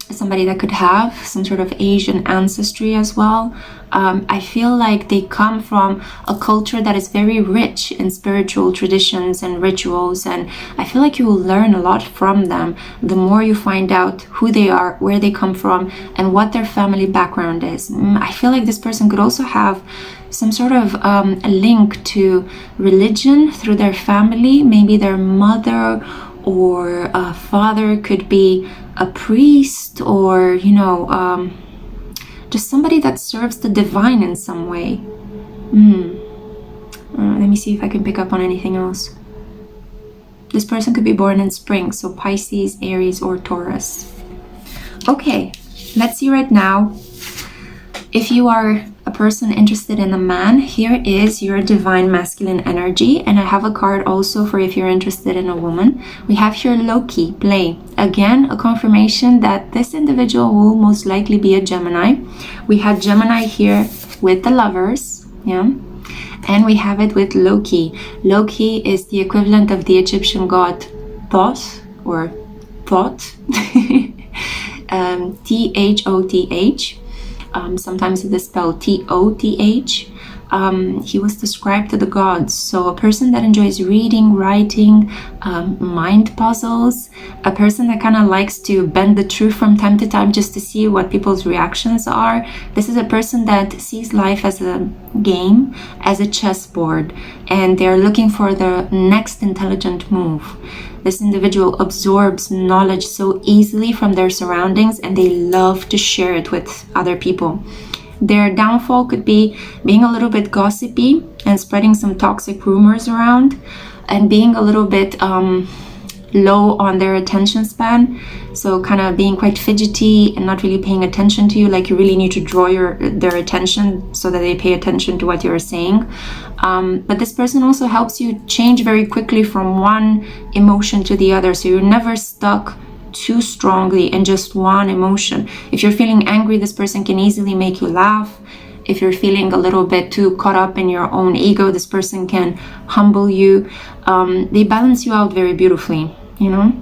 somebody that could have some sort of Asian ancestry as well. I feel like they come from a culture that is very rich in spiritual traditions and rituals, and I feel like you will learn a lot from them the more you find out who they are, where they come from, and what their family background is. I feel like this person could also have some sort of a link to religion through their family. Maybe their mother or a father could be a priest, or you know, just somebody that serves the divine in some way. Let me see if I can pick up on anything else. This person could be born in spring, so Pisces, Aries, or Taurus. Okay, let's see right now. If you are a person interested in a man, here is your divine masculine energy, and I have a card also for if you're interested in a woman. We have here Loki, play. Again, a confirmation that this individual will most likely be a Gemini. We had Gemini here with the lovers, yeah, and we have it with Loki. Loki is the equivalent of the Egyptian god Thoth, or Thoth, Thoth. Sometimes it is spelled Toth. He was described to the gods. So a person that enjoys reading, writing, mind puzzles, a person that kind of likes to bend the truth from time to time just to see what people's reactions are. This is a person that sees life as a game, as a chessboard, and they're looking for the next intelligent move. This individual absorbs knowledge so easily from their surroundings, and they love to share it with other people. Their downfall could be being a little bit gossipy and spreading some toxic rumors around, and being a little bit low on their attention span. So kind of being quite fidgety and not really paying attention to you, like you really need to draw their attention so that they pay attention to what you're saying. But this person also helps you change very quickly from one emotion to the other, so you're never stuck too strongly in just one emotion. If you're feeling angry, this person can easily make you laugh. If you're feeling a little bit too caught up in your own ego, this person can humble you. They balance you out very beautifully, you know.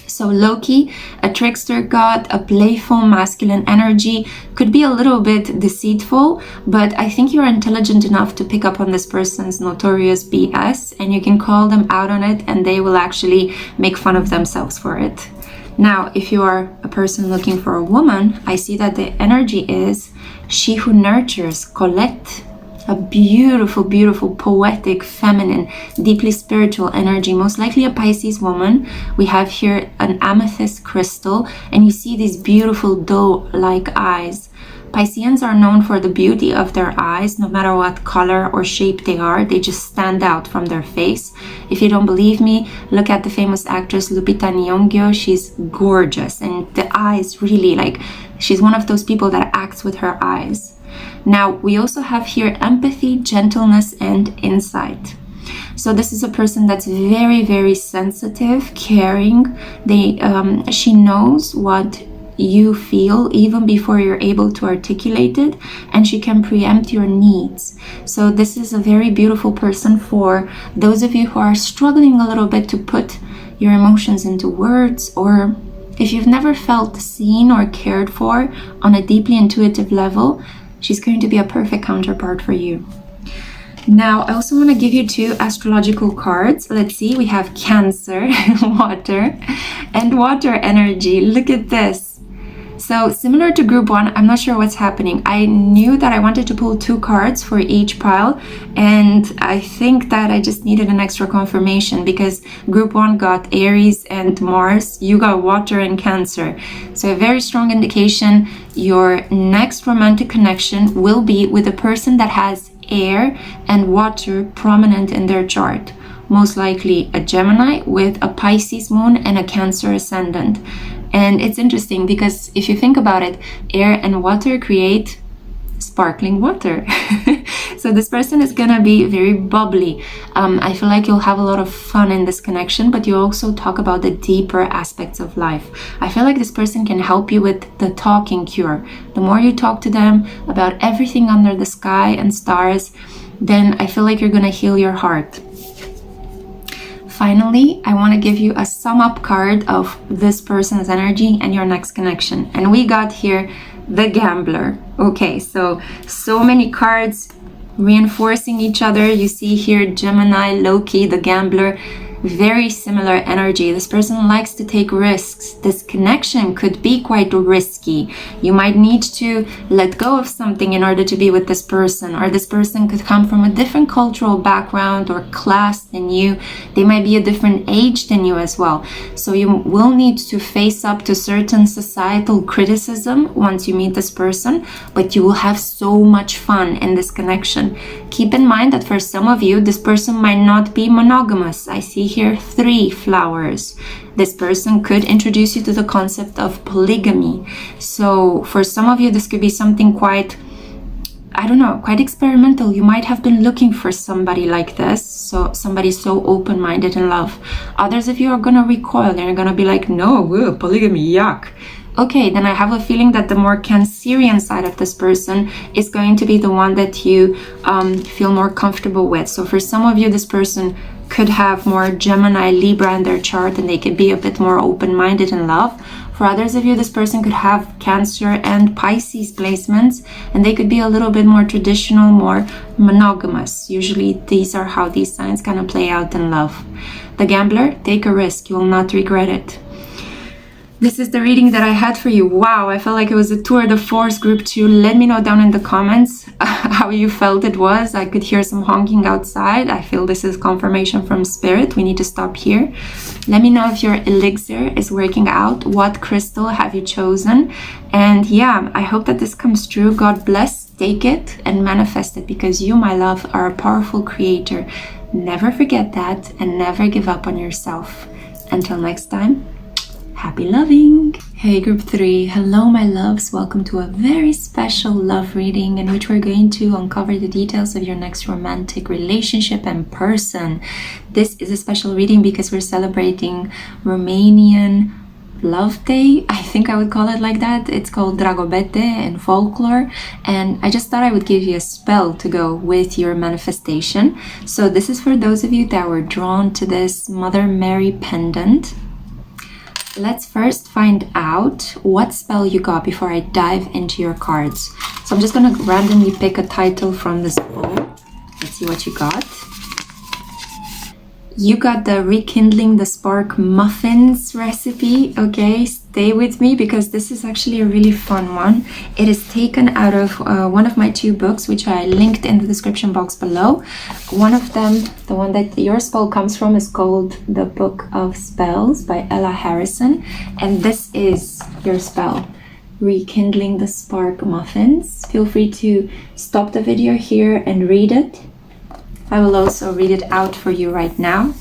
So So Loki, a trickster god, a playful masculine energy, could be a little bit deceitful, but I think you're intelligent enough to pick up on this person's notorious BS, and you can call them out on it and they will actually make fun of themselves for it. Now, if you are a person looking for a woman, I see that the energy is she who nurtures, Colette. A beautiful, beautiful, poetic, feminine, deeply spiritual energy, most likely a Pisces woman. We have here an amethyst crystal, and you see these beautiful doe-like eyes. Pisceans are known for the beauty of their eyes, no matter what color or shape they are. They just stand out from their face. If you don't believe me, look at the famous actress Lupita Nyong'o. She's gorgeous, and the eyes really, like, she's one of those people that acts with her eyes. Now, we also have here empathy, gentleness, and insight. So this is a person that's very, very sensitive, caring. She knows what you feel even before you're able to articulate it, and she can preempt your needs. So this is a very beautiful person for those of you who are struggling a little bit to put your emotions into words, or if you've never felt seen or cared for on a deeply intuitive level. She's going to be a perfect counterpart for you. Now, I also want to give you 2 astrological cards. Let's see, we have Cancer, water, and water energy. Look at this. So similar to group 1, I'm not sure what's happening. I knew that I wanted to pull 2 cards for each pile, and I think that I just needed an extra confirmation because group 1 got Aries and Mars. You got water and Cancer. So a very strong indication your next romantic connection will be with a person that has air and water prominent in their chart. Most likely a Gemini with a Pisces moon and a Cancer ascendant. And it's interesting because if you think about it, air and water create sparkling water. So this person is gonna be very bubbly. I feel like you'll have a lot of fun in this connection, but you also talk about the deeper aspects of life. I feel like this person can help you with the talking cure. The more you talk to them about everything under the sky and stars, then I feel like you're gonna heal your heart. Finally, I want to give you a sum up card of this person's energy and your next connection. And we got here the Gambler. Okay, so many cards reinforcing each other. You see here Gemini, Loki, the Gambler. Very similar energy. This person likes to take risks. This connection could be quite risky. You might need to let go of something in order to be with this person, or this person could come from a different cultural background or class than you. They might be a different age than you as well. So you will need to face up to certain societal criticism once you meet this person, but you will have so much fun in this connection. Keep in mind that for some of you, this person might not be monogamous. I see here 3 flowers. This person could introduce you to the concept of polygamy. So for some of you, this could be something quite, I don't know, quite experimental. You might have been looking for somebody like this, so somebody so open-minded in love. Others of you are gonna recoil. They're gonna be like, no, polygamy, yuck. Okay, then I have a feeling that the more Cancerian side of this person is going to be the one that you feel more comfortable with. So for some of you, this person could have more Gemini, Libra in their chart, and they could be a bit more open-minded in love. For others of you, this person could have Cancer and Pisces placements, and they could be a little bit more traditional, more monogamous. Usually these are how these signs kind of play out in love. The Gambler, take a risk. You will not regret it. This is the reading that I had for you. Wow, I felt like it was a tour de force group 2. Let me know down in the comments how you felt it was. I could hear some honking outside. I feel this is confirmation from spirit. We need to stop here. Let me know if your elixir is working out. What crystal have you chosen? And yeah, I hope that this comes true. God bless. Take it and manifest it, because you, my love, are a powerful creator. Never forget that, and never give up on yourself. Until next time. Happy loving! Hey group 3, hello my loves, welcome to a very special love reading in which we're going to uncover the details of your next romantic relationship and person. This is a special reading because we're celebrating Romanian Love Day, I think I would call it like that. It's called Dragobete in folklore, and I just thought I would give you a spell to go with your manifestation. So this is for those of you that were drawn to this Mother Mary pendant. let's first find out what spell you got before I dive into your cards. So I'm just gonna randomly pick a title from this bowl. Let's see what you got. You got the Rekindling the Spark muffins recipe. Okay, stay with me because this is actually a really fun one. It is taken out of one of my 2 books, which I linked in the description box below. One of them, the one that your spell comes from, is called The Book of Spells by Ella Harrison. And this is your spell, Rekindling the Spark muffins. Feel free to stop the video here and read it. I will also read it out for you right now.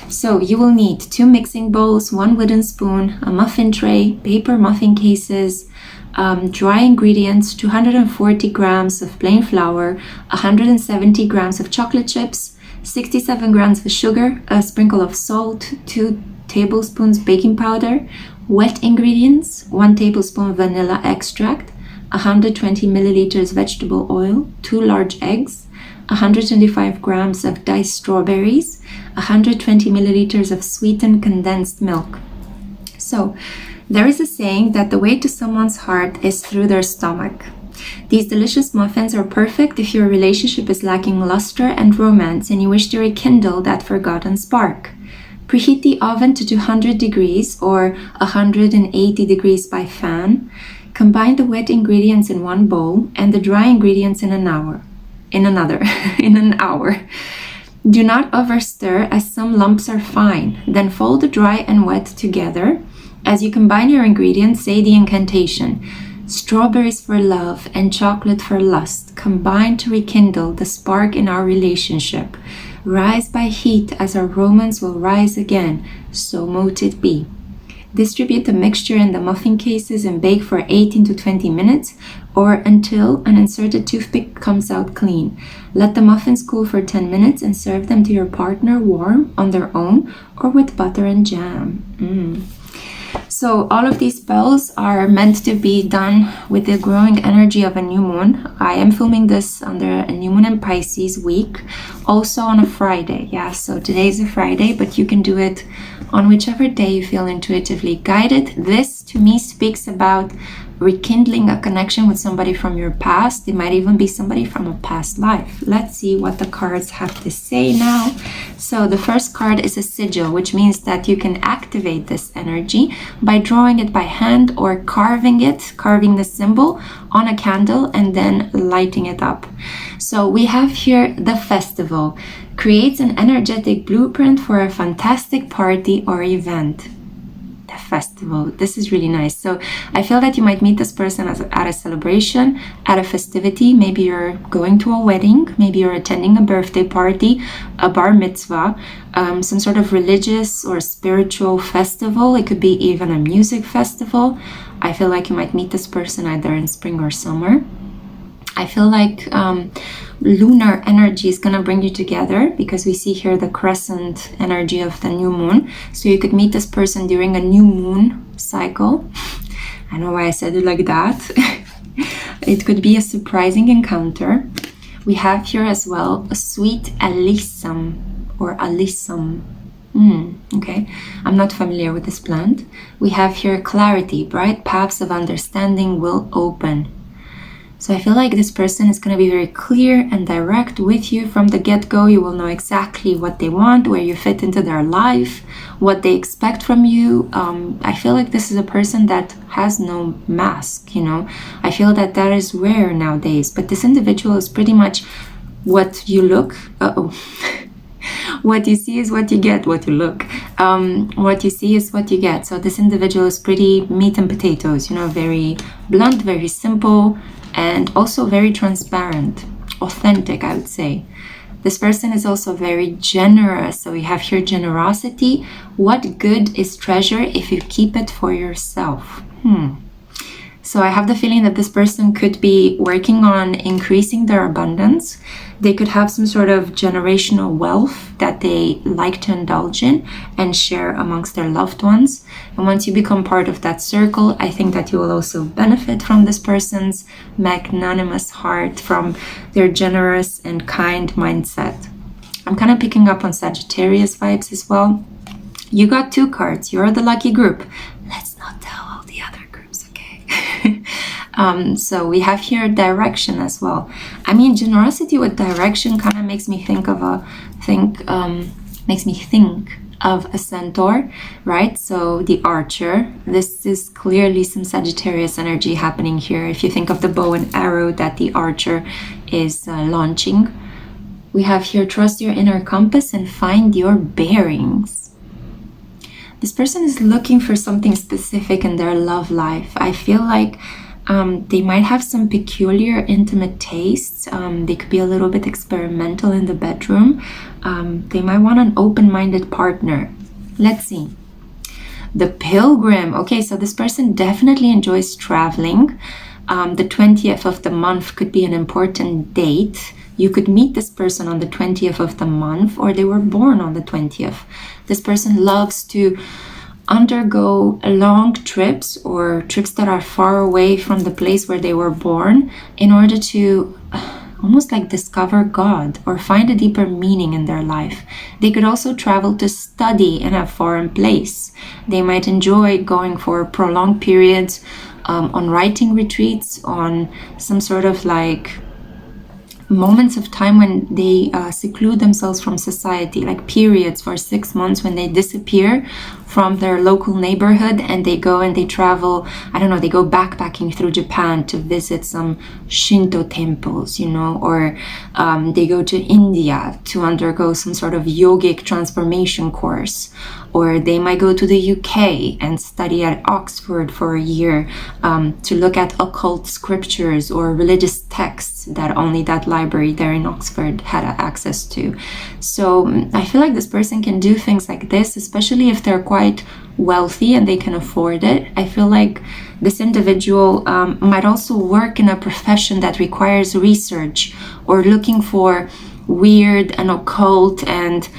So you will need 2 mixing bowls, 1 wooden spoon, a muffin tray, paper muffin cases, dry ingredients, 240 grams of plain flour, 170 grams of chocolate chips, 67 grams of sugar, a sprinkle of salt, 2 tablespoons baking powder, wet ingredients, 1 tablespoon vanilla extract, 120 milliliters vegetable oil, 2 large eggs, 125 grams of diced strawberries, 120 milliliters of sweetened condensed milk. So, there is a saying that the way to someone's heart is through their stomach. These delicious muffins are perfect if your relationship is lacking luster and romance and you wish to rekindle that forgotten spark. Preheat the oven to 200 degrees or 180 degrees by fan. Combine the wet ingredients in one bowl and the dry ingredients in an hour. In an hour. Do not over stir as some lumps are fine. Then fold the dry and wet together. As you combine your ingredients, say the incantation. Strawberries for love and chocolate for lust combine to rekindle the spark in our relationship. Rise by heat as our romance will rise again. So mote it be. Distribute the mixture in the muffin cases and bake for 18 to 20 minutes or until an inserted toothpick comes out clean. Let the muffins cool for 10 minutes and serve them to your partner warm on their own or with butter and jam. So all of these spells are meant to be done with the growing energy of a new moon. I am filming this under a new moon in Pisces week, also on a Friday. Yeah, so today is a Friday, but you can do it on whichever day you feel intuitively guided. This to me speaks about rekindling a connection with somebody from your past. It might even be somebody from a past life. Let's see what the cards have to say now. So the first card is a sigil, which means that you can activate this energy by drawing it by hand or carving the symbol on a candle and then lighting it up. So we have here the festival. Creates an energetic blueprint for a fantastic party or event. The festival. This is really nice. So I feel that you might meet this person at a celebration, at a festivity. Maybe you're going to a wedding. Maybe you're attending a birthday party, a bar mitzvah, some sort of religious or spiritual festival. It could be even a music festival. I feel like you might meet this person either in spring or summer. I feel like lunar energy is going to bring you together because we see here the crescent energy of the new moon. So you could meet this person during a new moon cycle. I know why I said it like that. It could be a surprising encounter. We have here as well a sweet alyssum or alyssum. Okay, I'm not familiar with this plant. We have here clarity, bright paths of understanding will open. So I feel like this person is going to be very clear and direct with you from the get-go. You will know exactly what they want, where you fit into their life, what they expect from you. I feel like this is a person that has no mask, you know. I feel that that is rare nowadays, but this individual is pretty much what you look. What you see is what you get, what you look. What you see is what you get. So this individual is pretty meat and potatoes, you know, very blunt, very simple, and also very transparent, authentic, I would say. This person is also very generous. So we have here generosity. What good is treasure if you keep it for yourself? So I have the feeling that this person could be working on increasing their abundance. They could have some sort of generational wealth that they like to indulge in and share amongst their loved ones. And once you become part of that circle, I think that you will also benefit from this person's magnanimous heart, from their generous and kind mindset. I'm kind of picking up on Sagittarius vibes as well. You got 2 cards. You're the lucky group. So we have here direction as well. I mean, generosity with direction kind of makes me think of a centaur, right? So the archer. This is clearly some Sagittarius energy happening here. If you think of the bow and arrow that the archer is launching. We have here, trust your inner compass and find your bearings. This person is looking for something specific in their love life. I feel like they might have some peculiar intimate tastes. They could be a little bit experimental in the bedroom. They might want an open-minded partner. Let's see. The Pilgrim. Okay, so this person definitely enjoys traveling. The 20th of the month could be an important date. You could meet this person on the 20th of the month, or they were born on the 20th. This person loves to undergo long trips or trips that are far away from the place where they were born in order to almost like discover God or find a deeper meaning in their life. They could also travel to study in a foreign place. They might enjoy going for prolonged periods on writing retreats, on some sort of like moments of time when they seclude themselves from society, like periods for 6 months when they disappear from their local neighborhood and they go and they travel, I don't know, they go backpacking through Japan to visit some Shinto temples, you know, or they go to India to undergo some sort of yogic transformation course, or they might go to the UK and study at Oxford for a year to look at occult scriptures or religious texts that only that library there in Oxford had access to. So I feel like this person can do things like this, especially if they're quite wealthy and they can afford it. I feel like this individual might also work in a profession that requires research or looking for weird and occult and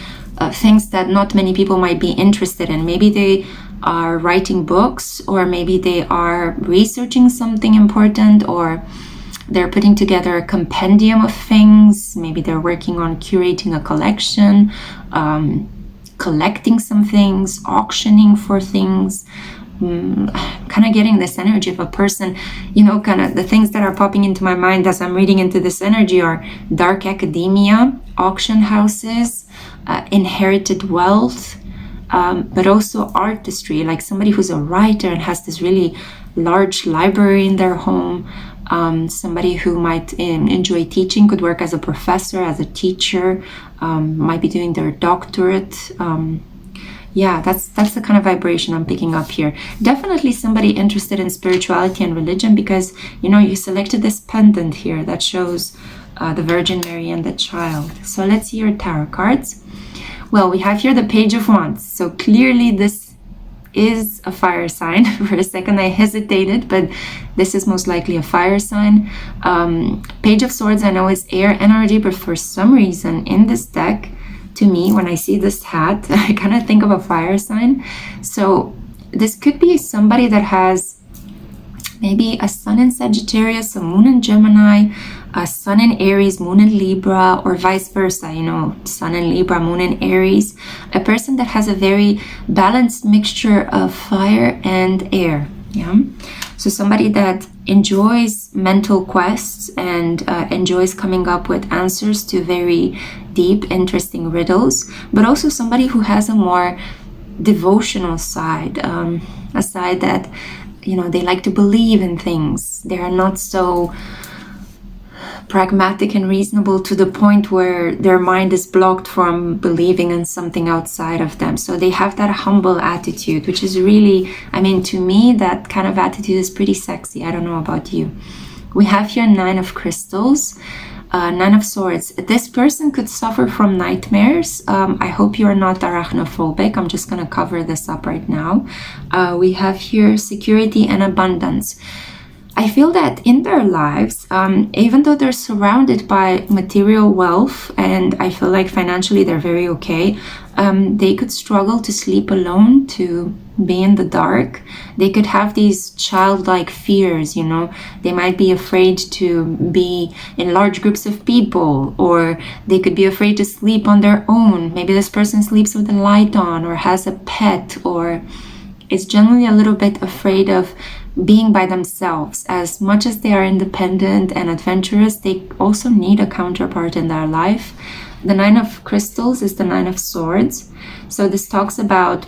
things that not many people might be interested in. Maybe they are writing books, or maybe they are researching something important, or they're putting together a compendium of things. Maybe they're working on curating a collection, collecting some things, auctioning for things. Kind of getting this energy of a person, you know, kind of the things that are popping into my mind as I'm reading into this energy are dark academia, auction houses, inherited wealth, but also artistry, like somebody who's a writer and has this really large library in their home. Somebody who might enjoy teaching, could work as a professor, as a teacher, might be doing their doctorate. Yeah, that's the kind of vibration I'm picking up here. Definitely somebody interested in spirituality and religion, because, you know, you selected this pendant here that shows the Virgin Mary and the Child. So let's see your tarot cards. Well, we have here the Page of Wands. So clearly this is a fire sign. For a second I hesitated, but this is most likely a fire sign. Page of Swords I know is air energy, but for some reason in this deck, to me, when I see this hat, I kind of think of a fire sign. So this could be somebody that has maybe a sun in Sagittarius, a moon in Gemini, a sun in Aries, moon in Libra, or vice versa, you know, sun in Libra, moon in Aries. A person that has a very balanced mixture of fire and air, yeah? So somebody that enjoys mental quests and enjoys coming up with answers to very deep, interesting riddles, but also somebody who has a more devotional side, a side that, you know, they like to believe in things. They are not so pragmatic and reasonable to the point where their mind is blocked from believing in something outside of them. So they have that humble attitude, which is really, I mean, to me, that kind of attitude is pretty sexy. I don't know about you. We have here Nine of Crystals, Nine of Swords. This person could suffer from nightmares. I hope you are not arachnophobic. I'm just going to cover this up right now. We have here security and abundance. I feel that in their lives, even though they're surrounded by material wealth, and I feel like financially they're very okay, they could struggle to sleep alone, to be in the dark. They could have these childlike fears, you know. They might be afraid to be in large groups of people, or they could be afraid to sleep on their own. Maybe this person sleeps with the light on, or has a pet, or is generally a little bit afraid of being by themselves. As much as they are independent and adventurous, they also need a counterpart in their life. The Nine of Crystals is the Nine of Swords. So this talks about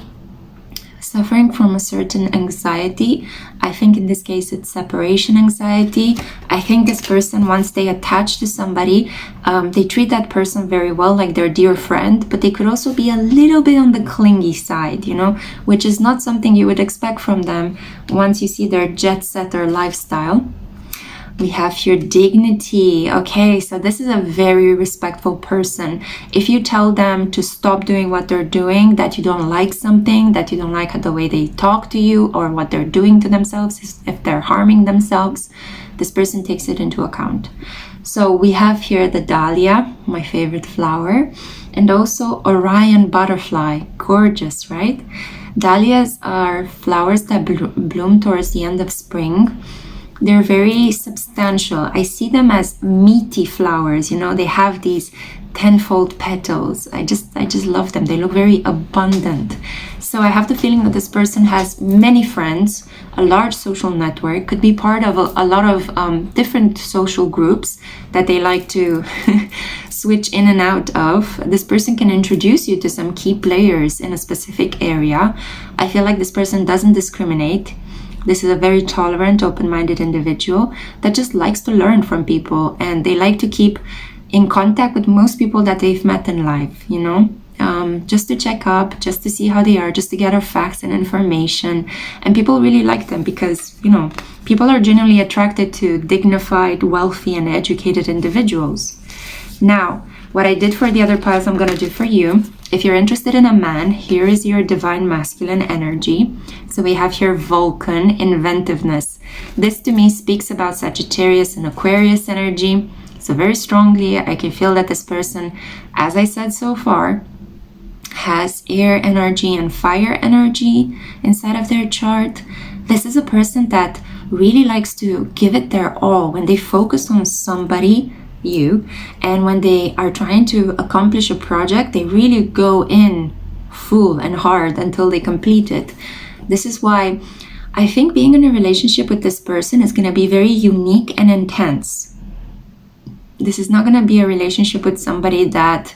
suffering from a certain anxiety. I think in this case it's separation anxiety. I think this person, once they attach to somebody, they treat that person very well, like their dear friend, but they could also be a little bit on the clingy side, you know, which is not something you would expect from them once you see their jet setter lifestyle. We have here dignity. Okay, so this is a very respectful person. If you tell them to stop doing what they're doing, that you don't like something, that you don't like the way they talk to you or what they're doing to themselves, if they're harming themselves, this person takes it into account. So we have here the dahlia, my favorite flower, and also Orion butterfly. Gorgeous, right? Dahlias are flowers that bloom towards the end of spring. They're very substantial. I see them as meaty flowers, you know, they have these tenfold petals. I just love them. They look very abundant. So I have the feeling that this person has many friends, a large social network, could be part of a lot of different social groups that they like to switch in and out of. This person can introduce you to some key players in a specific area. I feel like this person doesn't discriminate. This is a very tolerant, open-minded individual that just likes to learn from people, and they like to keep in contact with most people that they've met in life, you know, just to check up, just to see how they are, just to gather facts and information. And people really like them because, you know, people are generally attracted to dignified, wealthy, and educated individuals. Now, what I did for the other piles, I'm going to do for you. If you're interested in a man, here is your divine masculine energy. So we have here Vulcan, inventiveness. This to me speaks about Sagittarius and Aquarius energy. So very strongly, I can feel that this person, as I said so far, has air energy and fire energy inside of their chart. This is a person that really likes to give it their all. When they focus on somebody, you, and when they are trying to accomplish a project, they really go in full and hard until they complete it. This is why I think being in a relationship with this person is going to be very unique and intense. This is not going to be a relationship with somebody that,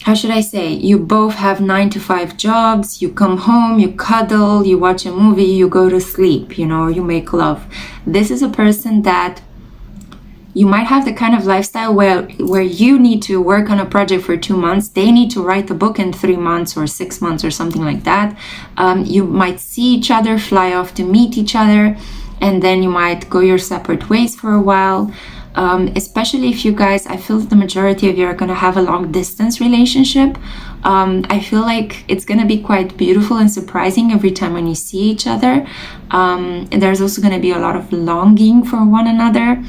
how should I say, you both have 9-to-5 jobs, you come home, you cuddle, you watch a movie, you go to sleep, you know, or you make love. This is a person that you might have the kind of lifestyle where you need to work on a project for 2 months. They need to write a book in 3 months or 6 months or something like that. You might see each other, fly off to meet each other, and then you might go your separate ways for a while. Especially if you guys, I feel the majority of you are going to have a long distance relationship. I feel like it's going to be quite beautiful and surprising every time when you see each other. And there's also going to be a lot of longing for one another.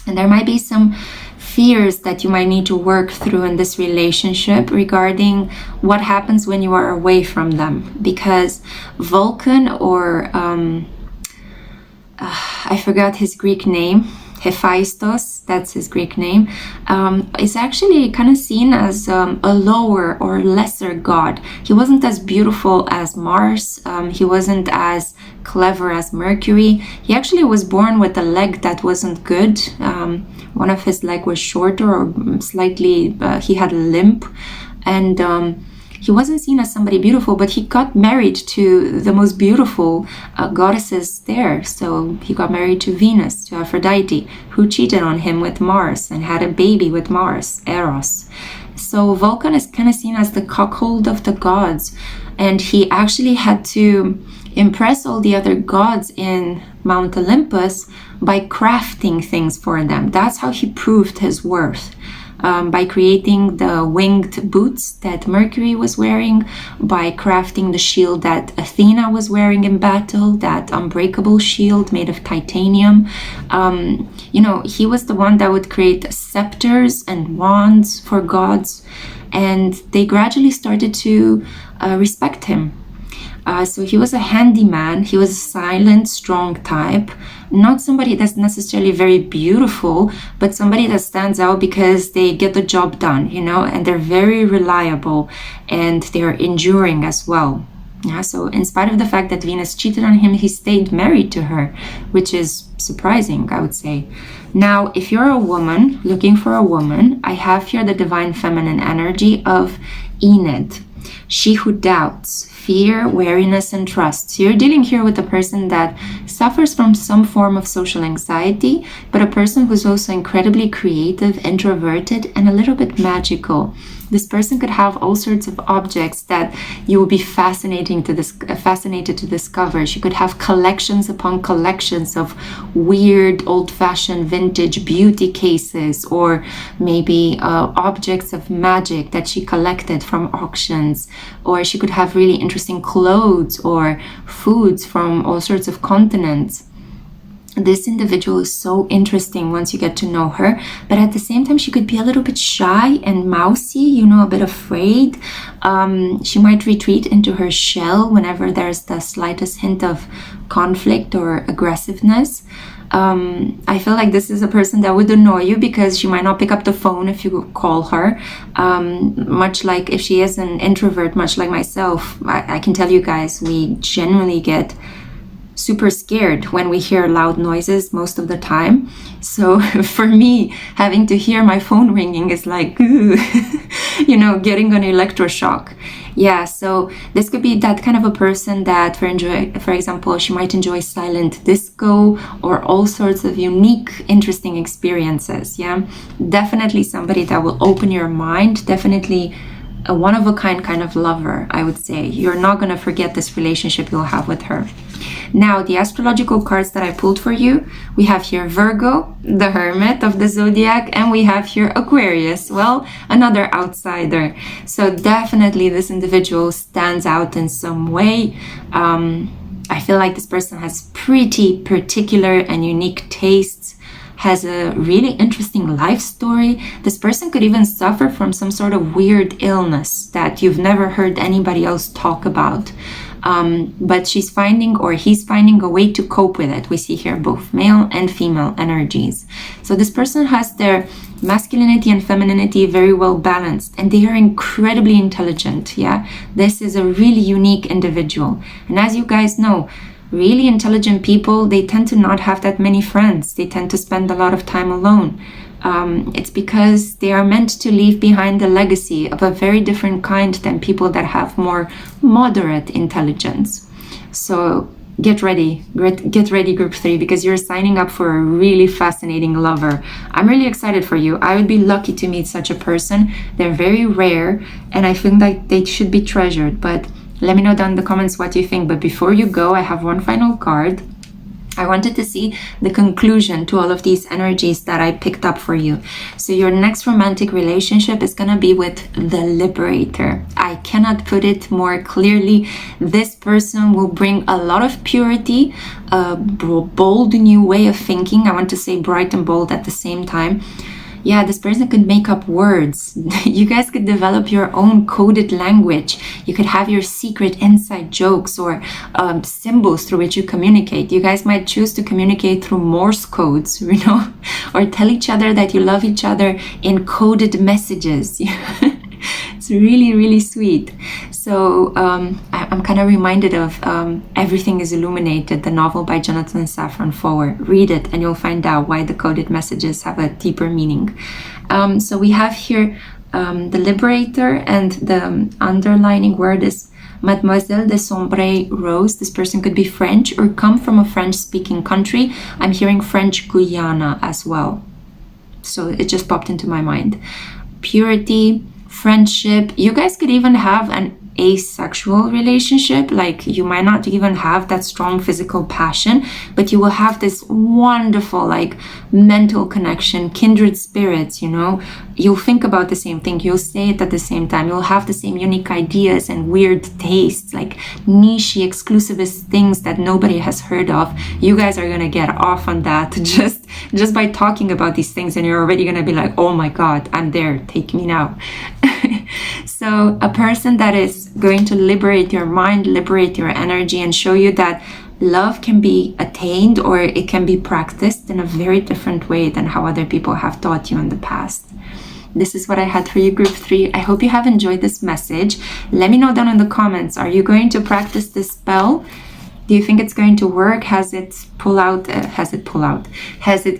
And there might be some fears that you might need to work through in this relationship regarding what happens when you are away from them. Because Vulcan, or I forgot his Greek name, Hephaistos, that's his Greek name, is actually kind of seen as a lower or lesser god. He wasn't as beautiful as Mars. He wasn't as clever as Mercury. He actually was born with a leg that wasn't good. One of his leg was shorter, or slightly, he had a limp. And he wasn't seen as somebody beautiful, but he got married to the most beautiful goddesses there. So he got married to Venus, to Aphrodite, who cheated on him with Mars and had a baby with Mars, Eros. So Vulcan is kind of seen as the cuckold of the gods. And he actually had to impress all the other gods in Mount Olympus by crafting things for them. That's how he proved his worth. By creating the winged boots that Mercury was wearing, by crafting the shield that Athena was wearing in battle, that unbreakable shield made of titanium. You know, he was the one that would create scepters and wands for gods, and they gradually started to respect him. So he was a handyman. He was a silent, strong type. Not somebody that's necessarily very beautiful, but somebody that stands out because they get the job done, you know, and they're very reliable and they're enduring as well. Yeah, so in spite of the fact that Venus cheated on him, he stayed married to her, which is surprising, I would say. Now, if you're a woman, looking for a woman, I have here the divine feminine energy of Enid. She who doubts, fear, wariness, and trust. So you're dealing here with a person that suffers from some form of social anxiety, but a person who's also incredibly creative, introverted, and a little bit magical. This person could have all sorts of objects that you will be fascinated to discover. She could have collections upon collections of weird, old-fashioned, vintage beauty cases, or maybe objects of magic that she collected from auctions. Or she could have really interesting clothes or foods from all sorts of continents. This individual is so interesting once you get to know her, but at the same time she could be a little bit shy and mousy, a bit afraid. She might retreat into her shell whenever there's the slightest hint of conflict or aggressiveness. I feel like this is a person that would annoy you because she might not pick up the phone if you call her. Much like if she is an introvert, much like myself, I can tell you guys, we generally get super scared when we hear loud noises most of the time. So for me, having to hear my phone ringing is like, getting an electroshock. Yeah, so this could be that kind of a person that, for example, she might enjoy silent disco or all sorts of unique, interesting experiences. Yeah, definitely somebody that will open your mind. Definitely a one-of-a-kind kind of lover, I would say. You're not going to forget this relationship you'll have with her. Now, the astrological cards that I pulled for you, we have here Virgo, the Hermit of the Zodiac, and we have here Aquarius, well, another outsider. So definitely this individual stands out in some way. I feel like this person has pretty particular and unique tastes, has a really interesting life story. This person could even suffer from some sort of weird illness that you've never heard anybody else talk about. But she's finding, or he's finding, a way to cope with it. We see here both male and female energies. So this person has their masculinity and femininity very well balanced, and they are incredibly intelligent. Yeah, this is a really unique individual. And as you guys know, really intelligent people, they tend to not have that many friends. They tend to spend a lot of time alone. It's because they are meant to leave behind a legacy of a very different kind than people that have more moderate intelligence. So get ready group 3, because you're signing up for a really fascinating lover. I'm really excited for you. I would be lucky to meet such a person. They're very rare, and I feel like they should be treasured. But let me know down in the comments what you think. But before you go, I have one final card. I wanted to see the conclusion to all of these energies that I picked up for you. So your next romantic relationship is going to be with the Liberator. I cannot put it more clearly. This person will bring a lot of purity, a bold new way of thinking. I want to say bright and bold at the same time. Yeah, this person could make up words. You guys could develop your own coded language. You could have your secret inside jokes or symbols through which you communicate. You guys might choose to communicate through Morse codes, or tell each other that you love each other in coded messages. It's really, really sweet. So I'm kind of reminded of Everything is Illuminated, the novel by Jonathan Safran Foer. Read it and you'll find out why the coded messages have a deeper meaning. So we have here the Liberator, and the underlining word is Mademoiselle de Sombre Rose. This person could be French or come from a French-speaking country. I'm hearing French Guyana as well. So it just popped into my mind. Purity, friendship. You guys could even have an asexual relationship. Like, you might not even have that strong physical passion, but you will have this wonderful, like, mental connection, kindred spirits. You'll think about the same thing, you'll say it at the same time, you'll have the same unique ideas and weird tastes, like niche exclusivist things that nobody has heard of. You guys are gonna get off on that just by talking about these things, and you're already gonna be like, oh my god, I'm there, take me now. So a person that is going to liberate your mind, liberate your energy, and show you that love can be attained, or it can be practiced in a very different way than how other people have taught you in the past. this is what I had for you, group 3. I hope you have enjoyed this message. Let me know down in the comments, are you going to practice this spell? Do you think it's going to work? Has it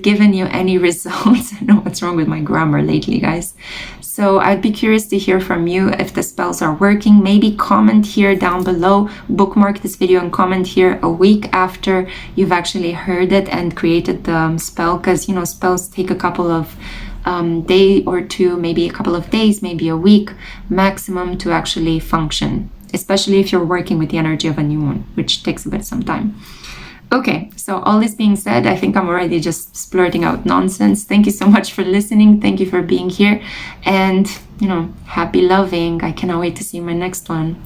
given you any results? I know what's wrong with my grammar lately, guys. So I'd be curious to hear from you if the spells are working. Maybe comment here down below, bookmark this video and comment here a week after you've actually heard it and created the spell, because you know, spells take a couple of day or two, maybe a couple of days, maybe a week maximum to actually function, especially if you're working with the energy of a new moon, which takes a bit some time. Okay, so all this being said, I think I'm already just splurting out nonsense. Thank you so much for listening. Thank you for being here. And, you know, happy loving. I cannot wait to see my next one.